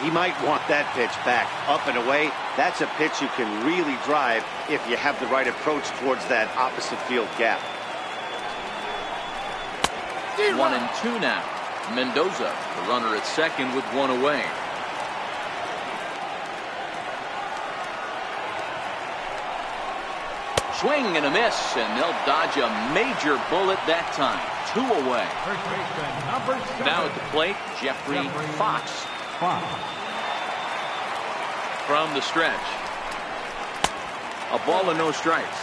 He might want that pitch back. Up and away. That's a pitch you can really drive if you have the right approach towards that opposite field gap. 1-2 now. Mendoza, the runner at second with 1 away. swing and a miss, and they'll dodge a major bullet that time. 2 away. First baseman, number 7. Now at the plate, Jeffrey Fox. From the stretch. A ball and no strikes.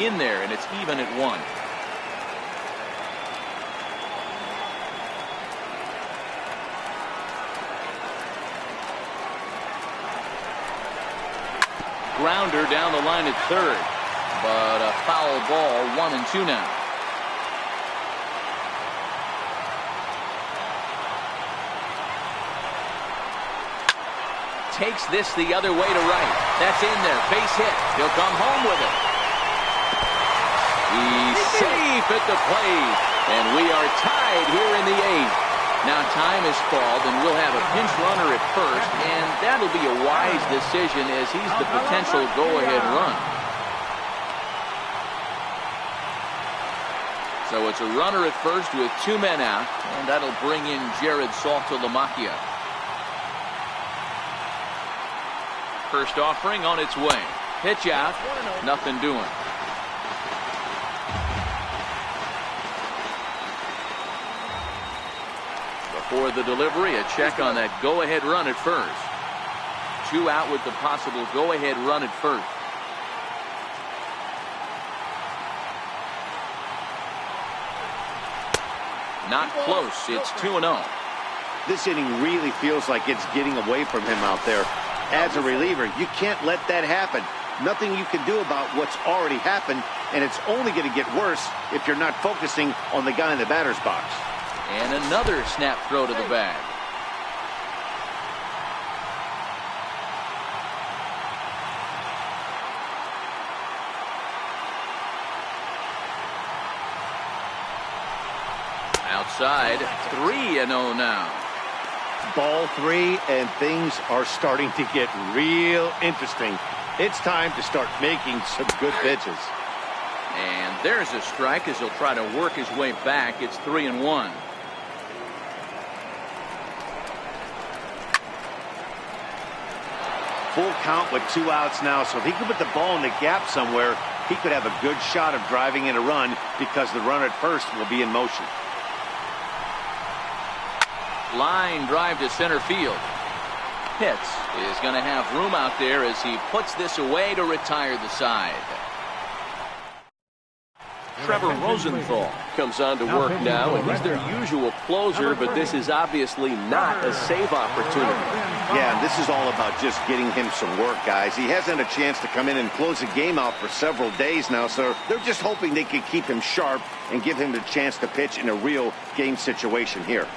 In there, and it's even at 1. Grounder down the line at third, but a foul ball. 1-2 now. Takes this the other way to right. That's in there. Base hit. He'll come home with it. He's safe at the plate, and we are tied here in the 8th. Now time is called, and we'll have a pinch runner at first, and that'll be a wise decision as he's the potential go-ahead run. So it's a runner at first with 2 men out, and that'll bring in Jared Saltalamacchia. First offering on its way. Pitch out, nothing doing. For the delivery, a check on that go-ahead run at first. 2 out with the possible go-ahead run at first. Not close. It's 2-0. This inning really feels like it's getting away from him out there. As a reliever, you can't let that happen. Nothing you can do about what's already happened, and it's only going to get worse if you're not focusing on the guy in the batter's box. And another snap throw to the bag. Outside, 3-0 now. Ball 3, and things are starting to get real interesting. It's time to start making some good pitches. And there's a strike as he'll try to work his way back. It's 3-1. Full count with 2 outs now, so if he could put the ball in the gap somewhere, he could have a good shot of driving in a run because the runner at first will be in motion. Line drive to center field. Pitts is going to have room out there as he puts this away to retire the side. Trevor Rosenthal Comes on to work now, and he's their usual closer, but this is obviously not a save opportunity. Yeah, this is all about just getting him some work, guys. He hasn't had a chance to come in and close the game out for several days now, so they're just hoping they can keep him sharp and give him the chance to pitch in a real game situation here.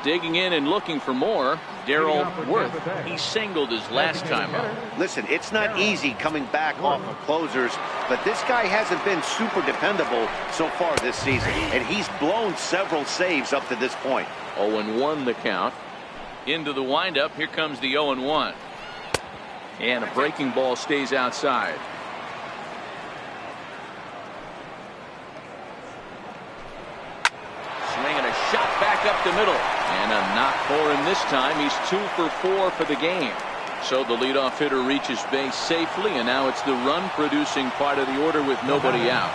Digging in and looking for more, Darrell Worth. He singled his last time up. Listen, it's not easy coming back off of closers, but this guy hasn't been super dependable so far this season, and he's blown several saves up to this point. 0-1 the count. Into the windup, here comes the 0-1. And a breaking ball stays outside. Swinging a shot back up the middle. And a knock for him this time. He's 2 for 4 for the game. So the leadoff hitter reaches base safely, and now it's the run-producing part of the order with nobody out.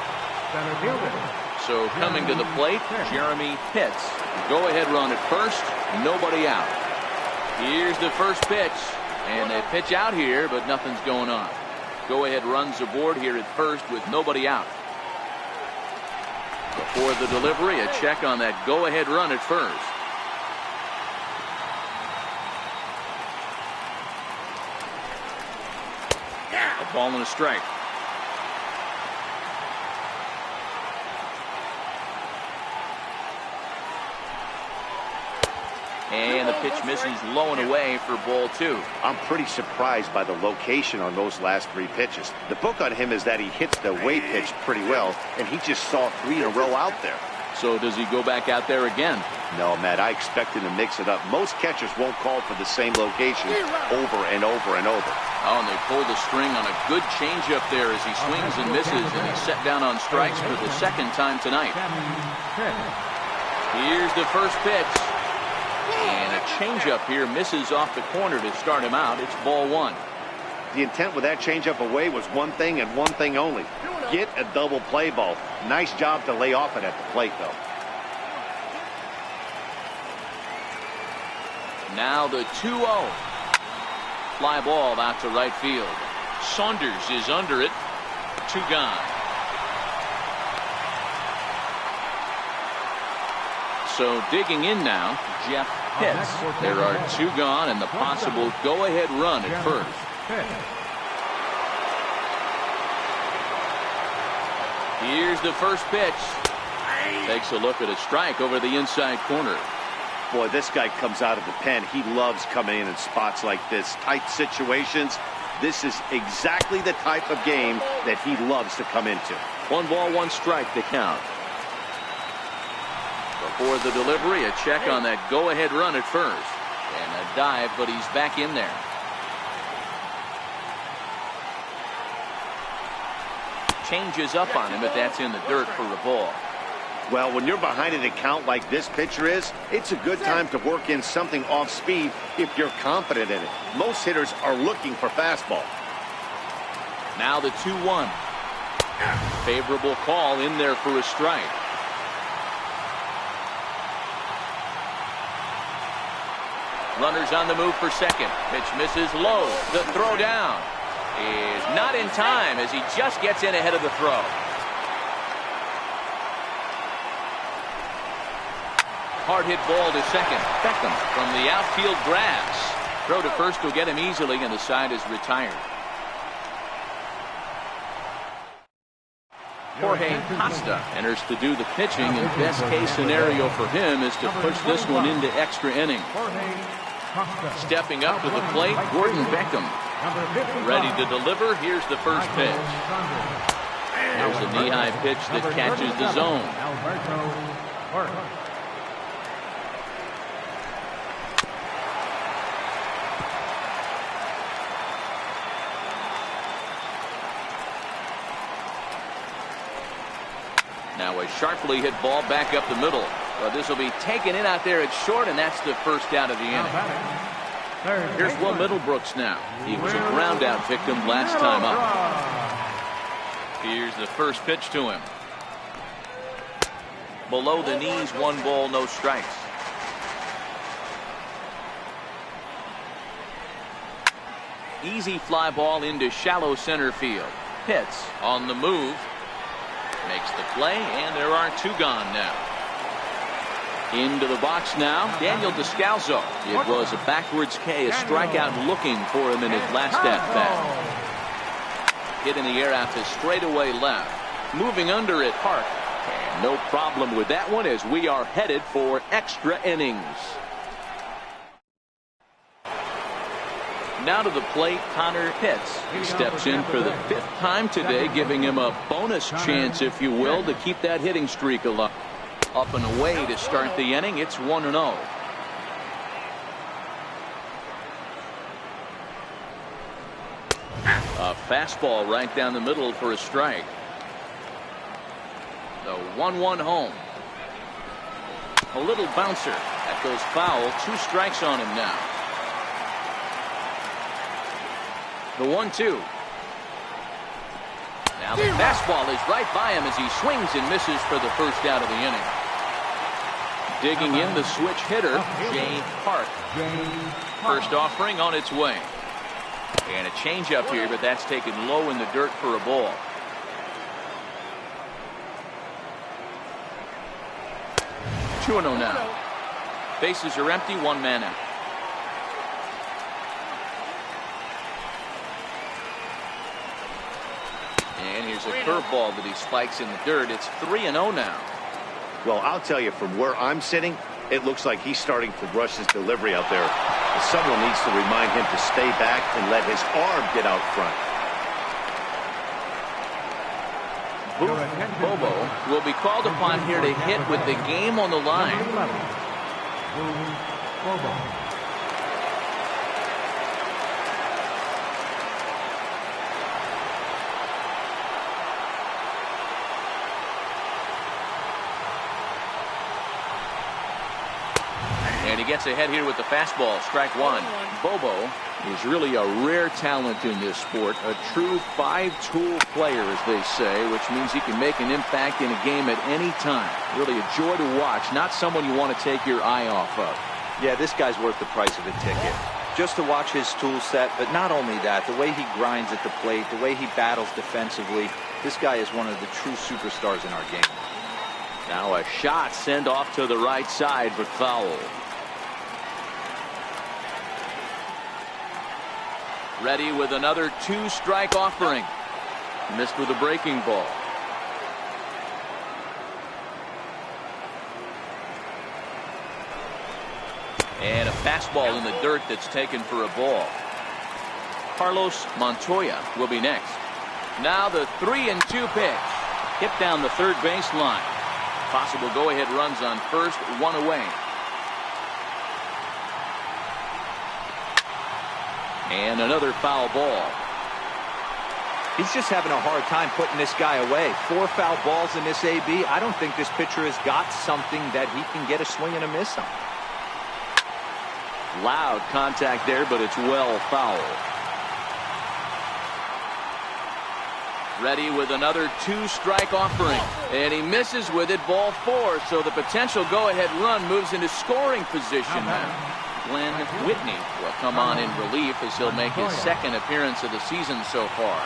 So coming to the plate, Jeremy Pitts. Go-ahead run at first, nobody out. Here's the first pitch, and they pitch out here, but nothing's going on. Go-ahead runs aboard here at first with nobody out. Before the delivery, a check on that go-ahead run at first. A ball and a strike. And the pitch misses low and away for ball 2. I'm pretty surprised by the location on those last 3 pitches. The book on him is that he hits the away pitch pretty well, and he just saw 3 in a row out there. So does he go back out there again? No, Matt, I expect him to mix it up. Most catchers won't call for the same location over and over and over. Oh, and they pulled the string on a good changeup there as he swings and misses, and he's set down on strikes for the second time tonight. Here's the first pitch. And a changeup here misses off the corner to start him out. It's ball one. The intent with that changeup away was one thing and one thing only. Get a double play ball. Nice job to lay off it at the plate, though. Now the 2-0. Fly ball out to right field. Saunders is under it. 2 gone. So digging in now, Jeff Pitts. There are 2 gone and the possible go-ahead run at first. Here's the first pitch. Takes a look at a strike over the inside corner. Boy, this guy comes out of the pen. He loves coming in spots like this. Tight situations. This is exactly the type of game that he loves to come into. 1 ball, 1 strike to count. Before the delivery, a check on that go-ahead run at first. And a dive, but he's back in there. Changes up on him, but that's in the dirt for a ball. Well, when you're behind an account like this pitcher is, it's a good time to work in something off speed if you're confident in it. Most hitters are looking for fastball. Now the 2-1. Favorable call in there for a strike. Runners on the move for second. Pitch misses low. The throw down is not in time as he just gets in ahead of the throw. Hard hit ball to second. Beckham from the outfield grass. Throw to first will get him easily, and the side is retired. Jorge Costa enters to do the pitching, and best case scenario for him is to push this one into extra innings. Stepping up to the plate, Gordon Beckham. Ready to deliver. Here's the first pitch. There's a knee-high pitch that catches the zone. Now a sharply hit ball back up the middle. But this will be taken in out there at short, and that's the first out of the inning. Here's Will Middlebrooks now. He was a ground out victim last time up. Here's the first pitch to him. Below the knees, 1 ball, no strikes. Easy fly ball into shallow center field. Pitts on the move. Makes the play, and there are 2 gone now. Into the box now, Daniel Descalso. It was a backwards K, a strikeout looking for him in his last at-bat. Hit in the air out to straightaway left. Moving under it, Park. And no problem with that one as we are headed for extra innings. Now to the plate, Connor Pitts. He steps in for the 5th time today, giving him a bonus chance, if you will, to keep that hitting streak alive. Up and away to start the inning. It's 1-0. A fastball right down the middle for a strike. The 1-1 home. A little bouncer. That goes foul. 2 strikes on him now. The 1-2. Now the fastball is right by him as he swings and misses for the first out of the inning. Digging in the switch hitter, Jay Park. First offering on its way. And a changeup here, but that's taken low in the dirt for a ball. Two 2-0 now. Bases are empty, 1 man out. And here's a curveball that he spikes in the dirt. It's 3-0 now. Well, I'll tell you, from where I'm sitting, it looks like he's starting to rush his delivery out there. Someone needs to remind him to stay back and let his arm get out front. Booth Bobo will be called upon here to hit with the game on the line. Bobo. And he gets ahead here with the fastball. Strike one. Bobo is really a rare talent in this sport. A true five-tool player, as they say, which means he can make an impact in a game at any time. Really a joy to watch. Not someone you want to take your eye off of. Yeah, this guy's worth the price of a ticket. Just to watch his tool set, but not only that, the way he grinds at the plate, the way he battles defensively, this guy is one of the true superstars in our game. Now a shot sent off to the right side for foul. Ready with another two-strike offering. Missed with a breaking ball. And a fastball in the dirt that's taken for a ball. Carlos Montoya will be next. Now the 3-2 pitch. Hit down the third base line. Possible go-ahead runs on first, one away. And another foul ball. He's just having a hard time putting this guy away. 4 foul balls in this AB. I don't think this pitcher has got something that he can get a swing and a miss on. Loud contact there, but it's well foul. Ready with another two-strike offering. And he misses with it, ball 4. So the potential go-ahead run moves into scoring position now. Glenn Whitney will come on in relief as he'll make his second appearance of the season so far.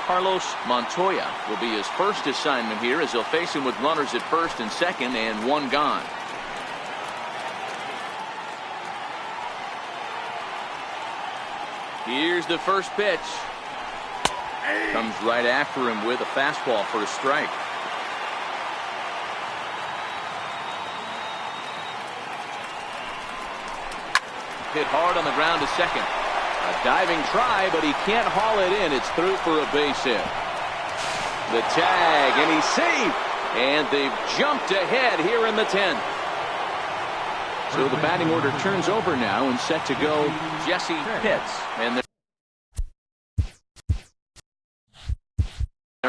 Carlos Montoya will be his first assignment here as he'll face him with runners at first and second and one gone. Here's the first pitch. Comes right after him with a fastball for a strike. Hit hard on the ground to second. A diving try, but he can't haul it in. It's through for a base hit. The tag, and he's safe. And they've jumped ahead here in the 10th. So the batting order turns over now and set to go Jesse Pitts. And they're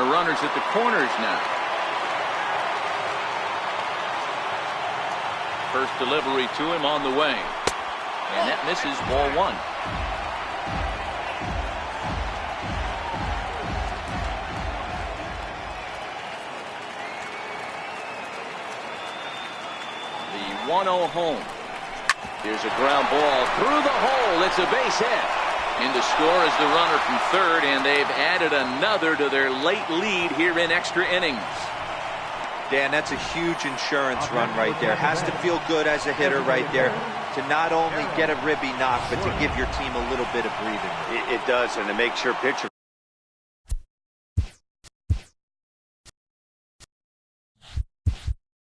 runners at the corners now. First delivery to him on the way. And that misses, ball 1. The 1-0 home. Here's a ground ball through the hole. It's a base hit. In to score is the runner from third, and they've added another to their late lead here in extra innings. Dan, that's a huge insurance run right there. Has to feel good as a hitter right there to not only get a ribby knock, but to give your team a little bit of breathing. It does, and to make sure pitcher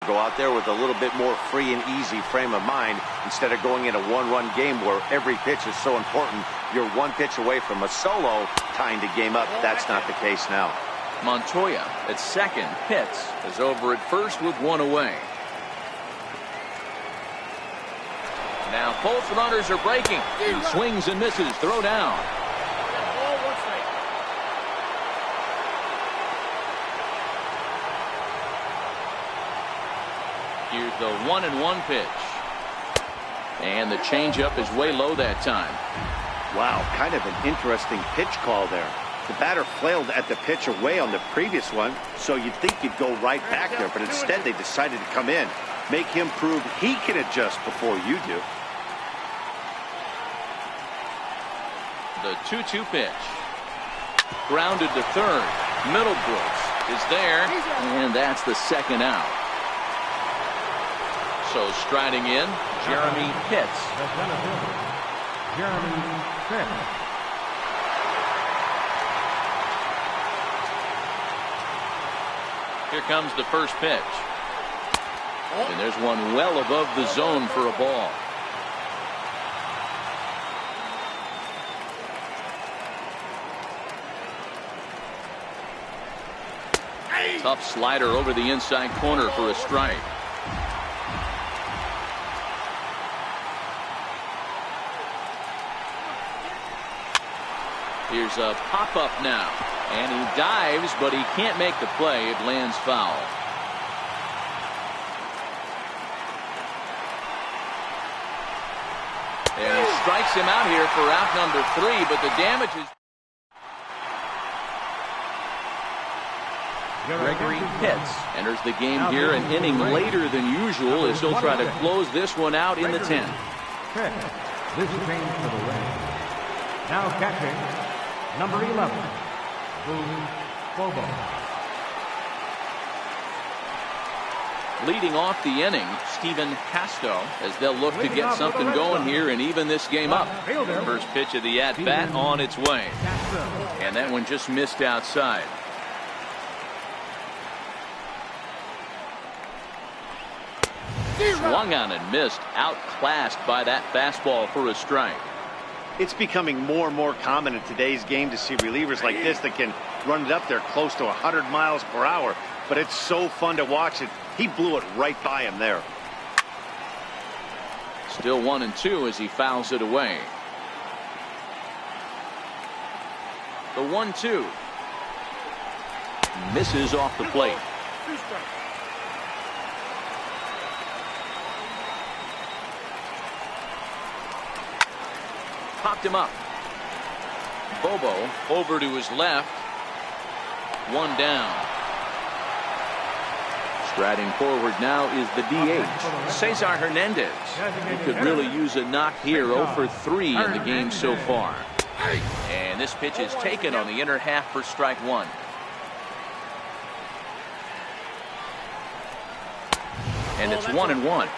go out there with a little bit more free and easy frame of mind instead of going in a one-run game where every pitch is so important. You're one pitch away from a solo, tying the game up. That's not the case now. Montoya at second. Pitts is over at first with one away. Now both runners are breaking. He swings and misses. Throw down. Here's the 1-1 pitch. And the changeup is way low that time. Wow, kind of an interesting pitch call there. The batter flailed at the pitch away on the previous one, so you'd think he'd go right back there, but instead they decided to come in, make him prove he can adjust before you do. The 2-2 pitch. Grounded to third. Middlebrooks is there, and that's the second out. So striding in, Jeremy Pitts. Jeremy Pitts. Here comes the first pitch. And there's one well above the zone for a ball. Tough slider over the inside corner for a strike. Here's a pop-up now. And he dives, but he can't make the play. It lands foul. And he strikes him out here for out number 3, but the damage is... Gregory Pitts enters the game here an inning later than usual as he'll try to close this one out in the 10th. This is change for the Reds. Now catching, number 11, Bobo. Leading off the inning, Stephen Casto, as they'll look to get something going here and even this game up. First pitch of the at-bat on its way. And that one just missed outside. Swung on and missed, outclassed by that fastball for a strike. It's becoming more and more common in today's game to see relievers like this that can run it up there close to 100 miles per hour. But it's so fun to watch it. He blew it right by him there. Still 1-2 as he fouls it away. The 1-2. Misses off the plate. Popped him up. Bobo over to his left. One down. Striding forward now is the DH, Cesar Hernandez. He could really use a knock here. 0 for 3 in the game so far. And this pitch is taken on the inner half for strike 1. And it's 1-1.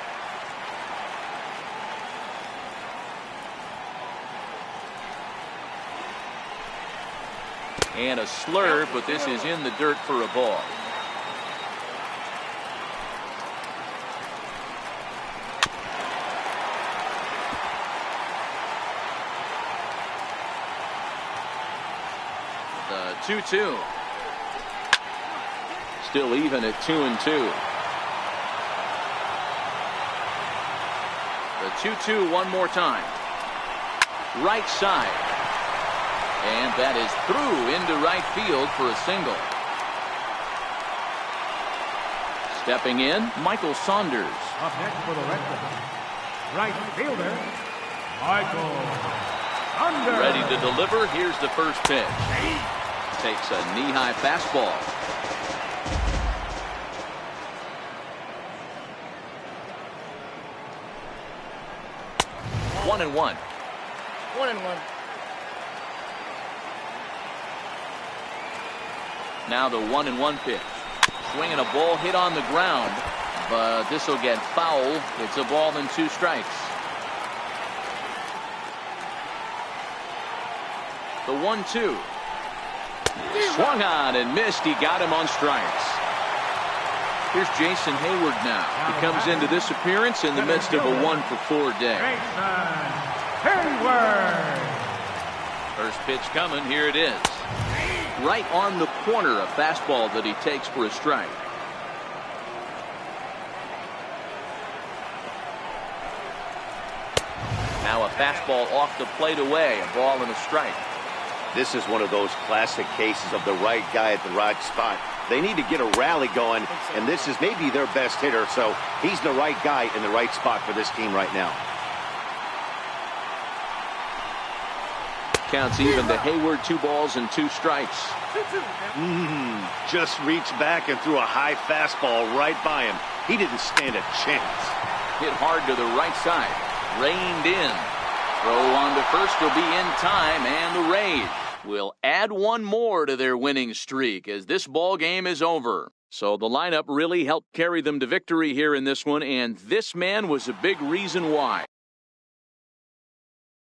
And a slurve, but this is in the dirt for a ball. The 2-2. Still even at 2-2. The 2-2 one more time. Right side. And that is through into right field for a single. Stepping in, Michael Saunders. Up next for the Red Sox, right fielder, Michael Saunders. Ready to deliver. Here's the first pitch. Takes a knee-high fastball. One and one. 1-1. Now the 1-1 pitch. Swinging a ball hit on the ground, but this will get foul. It's a ball and 2 strikes. The 1-2. Swung on and missed. He got him on strikes. Here's Jason Hayward now. He comes into this appearance in the midst of a 1 for 4 day. Hayward. First pitch coming. Here it is. Right on the corner, a fastball that he takes for a strike. Now a fastball off the plate away, a ball and a strike. This is one of those classic cases of the right guy at the right spot. They need to get a rally going, and this is maybe their best hitter, so he's the right guy in the right spot for this team right now. Counts even to Hayward, 2 balls and 2 strikes. Just reached back and threw a high fastball right by him. He didn't stand a chance. Hit hard to the right side. Reined in. Throw on to first will be in time, and the Rays will add 1 more to their winning streak as this ball game is over. So the lineup really helped carry them to victory here in this one, and this man was a big reason why.